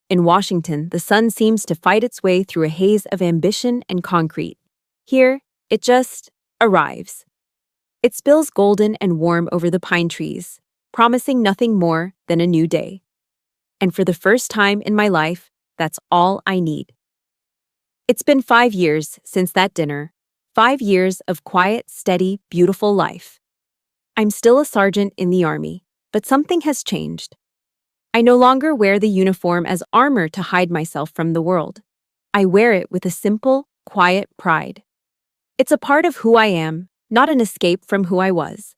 In Washington, the sun seems to fight its way through a haze of ambition and concrete. Here, it just arrives. It spills golden and warm over the pine trees, promising nothing more than a new day. And for the first time in my life, that's all I need. It's been 5 years since that dinner, 5 years of quiet, steady, beautiful life. I'm still a sergeant in the Army, but something has changed. I no longer wear the uniform as armor to hide myself from the world. I wear it with a simple, quiet pride. It's a part of who I am, not an escape from who I was.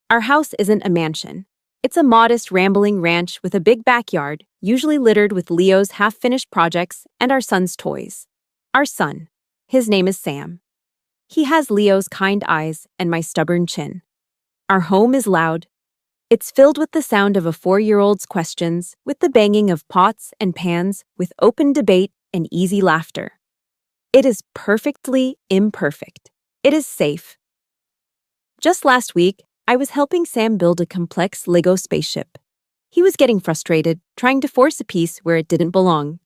Our house isn't a mansion. It's a modest, rambling ranch with a big backyard, usually littered with Leo's half-finished projects and our son's toys. Our son. His name is Sam. He has Leo's kind eyes and my stubborn chin. Our home is loud. It's filled with the sound of a 4-year-old's questions, with the banging of pots and pans, with open debate and easy laughter. It is perfectly imperfect. It is safe. Just last week, I was helping Sam build a complex Lego spaceship. He was getting frustrated, trying to force a piece where it didn't belong.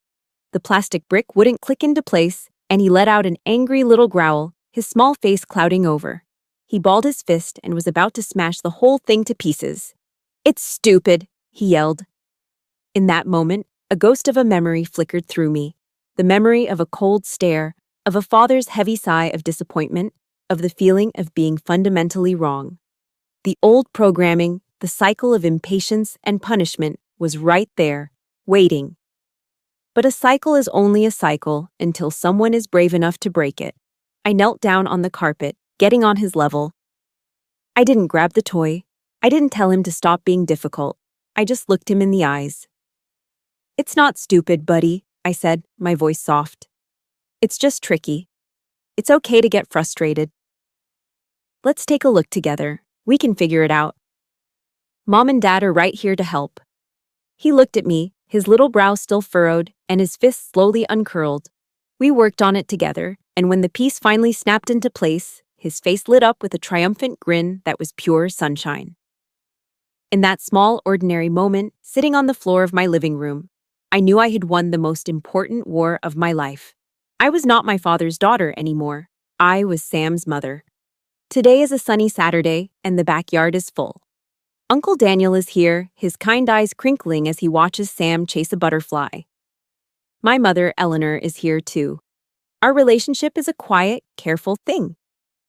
The plastic brick wouldn't click into place, and he let out an angry little growl, his small face clouding over. He balled his fist and was about to smash the whole thing to pieces. "It's stupid," he yelled. In that moment, a ghost of a memory flickered through me. The memory of a cold stare, of a father's heavy sigh of disappointment, of the feeling of being fundamentally wrong. The old programming, the cycle of impatience and punishment, was right there, waiting. But a cycle is only a cycle until someone is brave enough to break it. I knelt down on the carpet, getting on his level. I didn't grab the toy. I didn't tell him to stop being difficult. I just looked him in the eyes. "It's not stupid, buddy," I said, my voice soft. "It's just tricky. It's okay to get frustrated. Let's take a look together. We can figure it out. Mom and Dad are right here to help." He looked at me, his little brow still furrowed and his fist slowly uncurled. We worked on it together, and when the piece finally snapped into place, his face lit up with a triumphant grin that was pure sunshine. In that small, ordinary moment, sitting on the floor of my living room, I knew I had won the most important war of my life. I was not my father's daughter anymore. I was Sam's mother. Today is a sunny Saturday, and the backyard is full. Uncle Daniel is here, his kind eyes crinkling as he watches Sam chase a butterfly. My mother, Eleanor, is here too. Our relationship is a quiet, careful thing.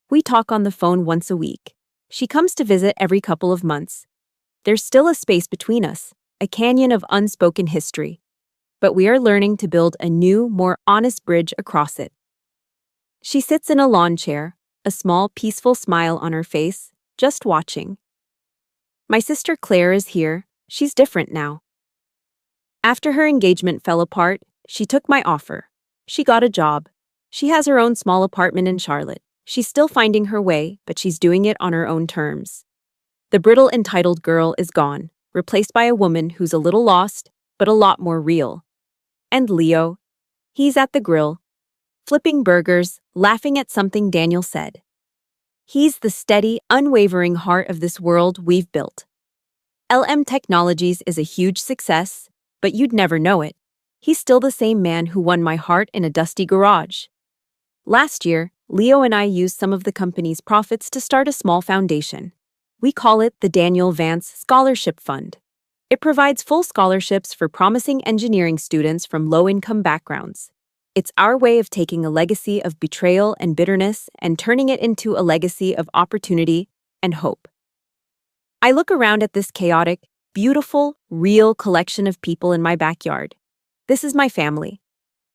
We talk on the phone once a week. She comes to visit every couple of months. There's still a space between us, a canyon of unspoken history. But we are learning to build a new, more honest bridge across it. She sits in a lawn chair, a small, peaceful smile on her face, just watching. My sister Claire is here. She's different now. After her engagement fell apart, she took my offer. She got a job. She has her own small apartment in Charlotte. She's still finding her way, but she's doing it on her own terms. The brittle, entitled girl is gone, replaced by a woman who's a little lost, but a lot more real. And Leo, he's at the grill, flipping burgers, laughing at something Daniel said. He's the steady, unwavering heart of this world we've built. LM Technologies is a huge success, but you'd never know it. He's still the same man who won my heart in a dusty garage. Last year, Leo and I used some of the company's profits to start a small foundation. We call it the Daniel Vance Scholarship Fund. It provides full scholarships for promising engineering students from low-income backgrounds. It's our way of taking a legacy of betrayal and bitterness and turning it into a legacy of opportunity and hope. I look around at this chaotic, beautiful, real collection of people in my backyard. This is my family.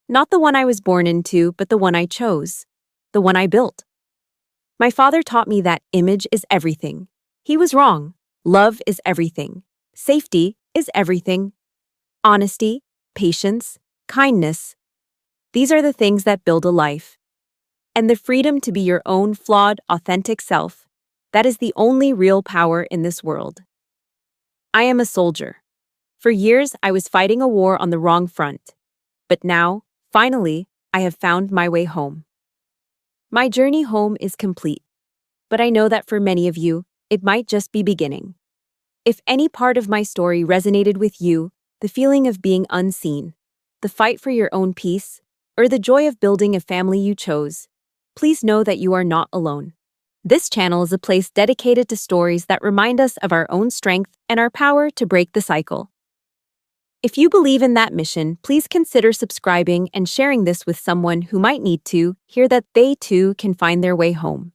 Not the one I was born into, but the one I chose. The one I built. My father taught me that image is everything. He was wrong. Love is everything. Safety is everything. Honesty, patience, kindness. These are the things that build a life. And the freedom to be your own flawed, authentic self, that is the only real power in this world. I am a soldier. For years, I was fighting a war on the wrong front. But now, finally, I have found my way home. My journey home is complete. But I know that for many of you, it might just be beginning. If any part of my story resonated with you, the feeling of being unseen, the fight for your own peace, or the joy of building a family you chose, please know that you are not alone. This channel is a place dedicated to stories that remind us of our own strength and our power to break the cycle. If you believe in that mission, please consider subscribing and sharing this with someone who might need to hear that they too can find their way home.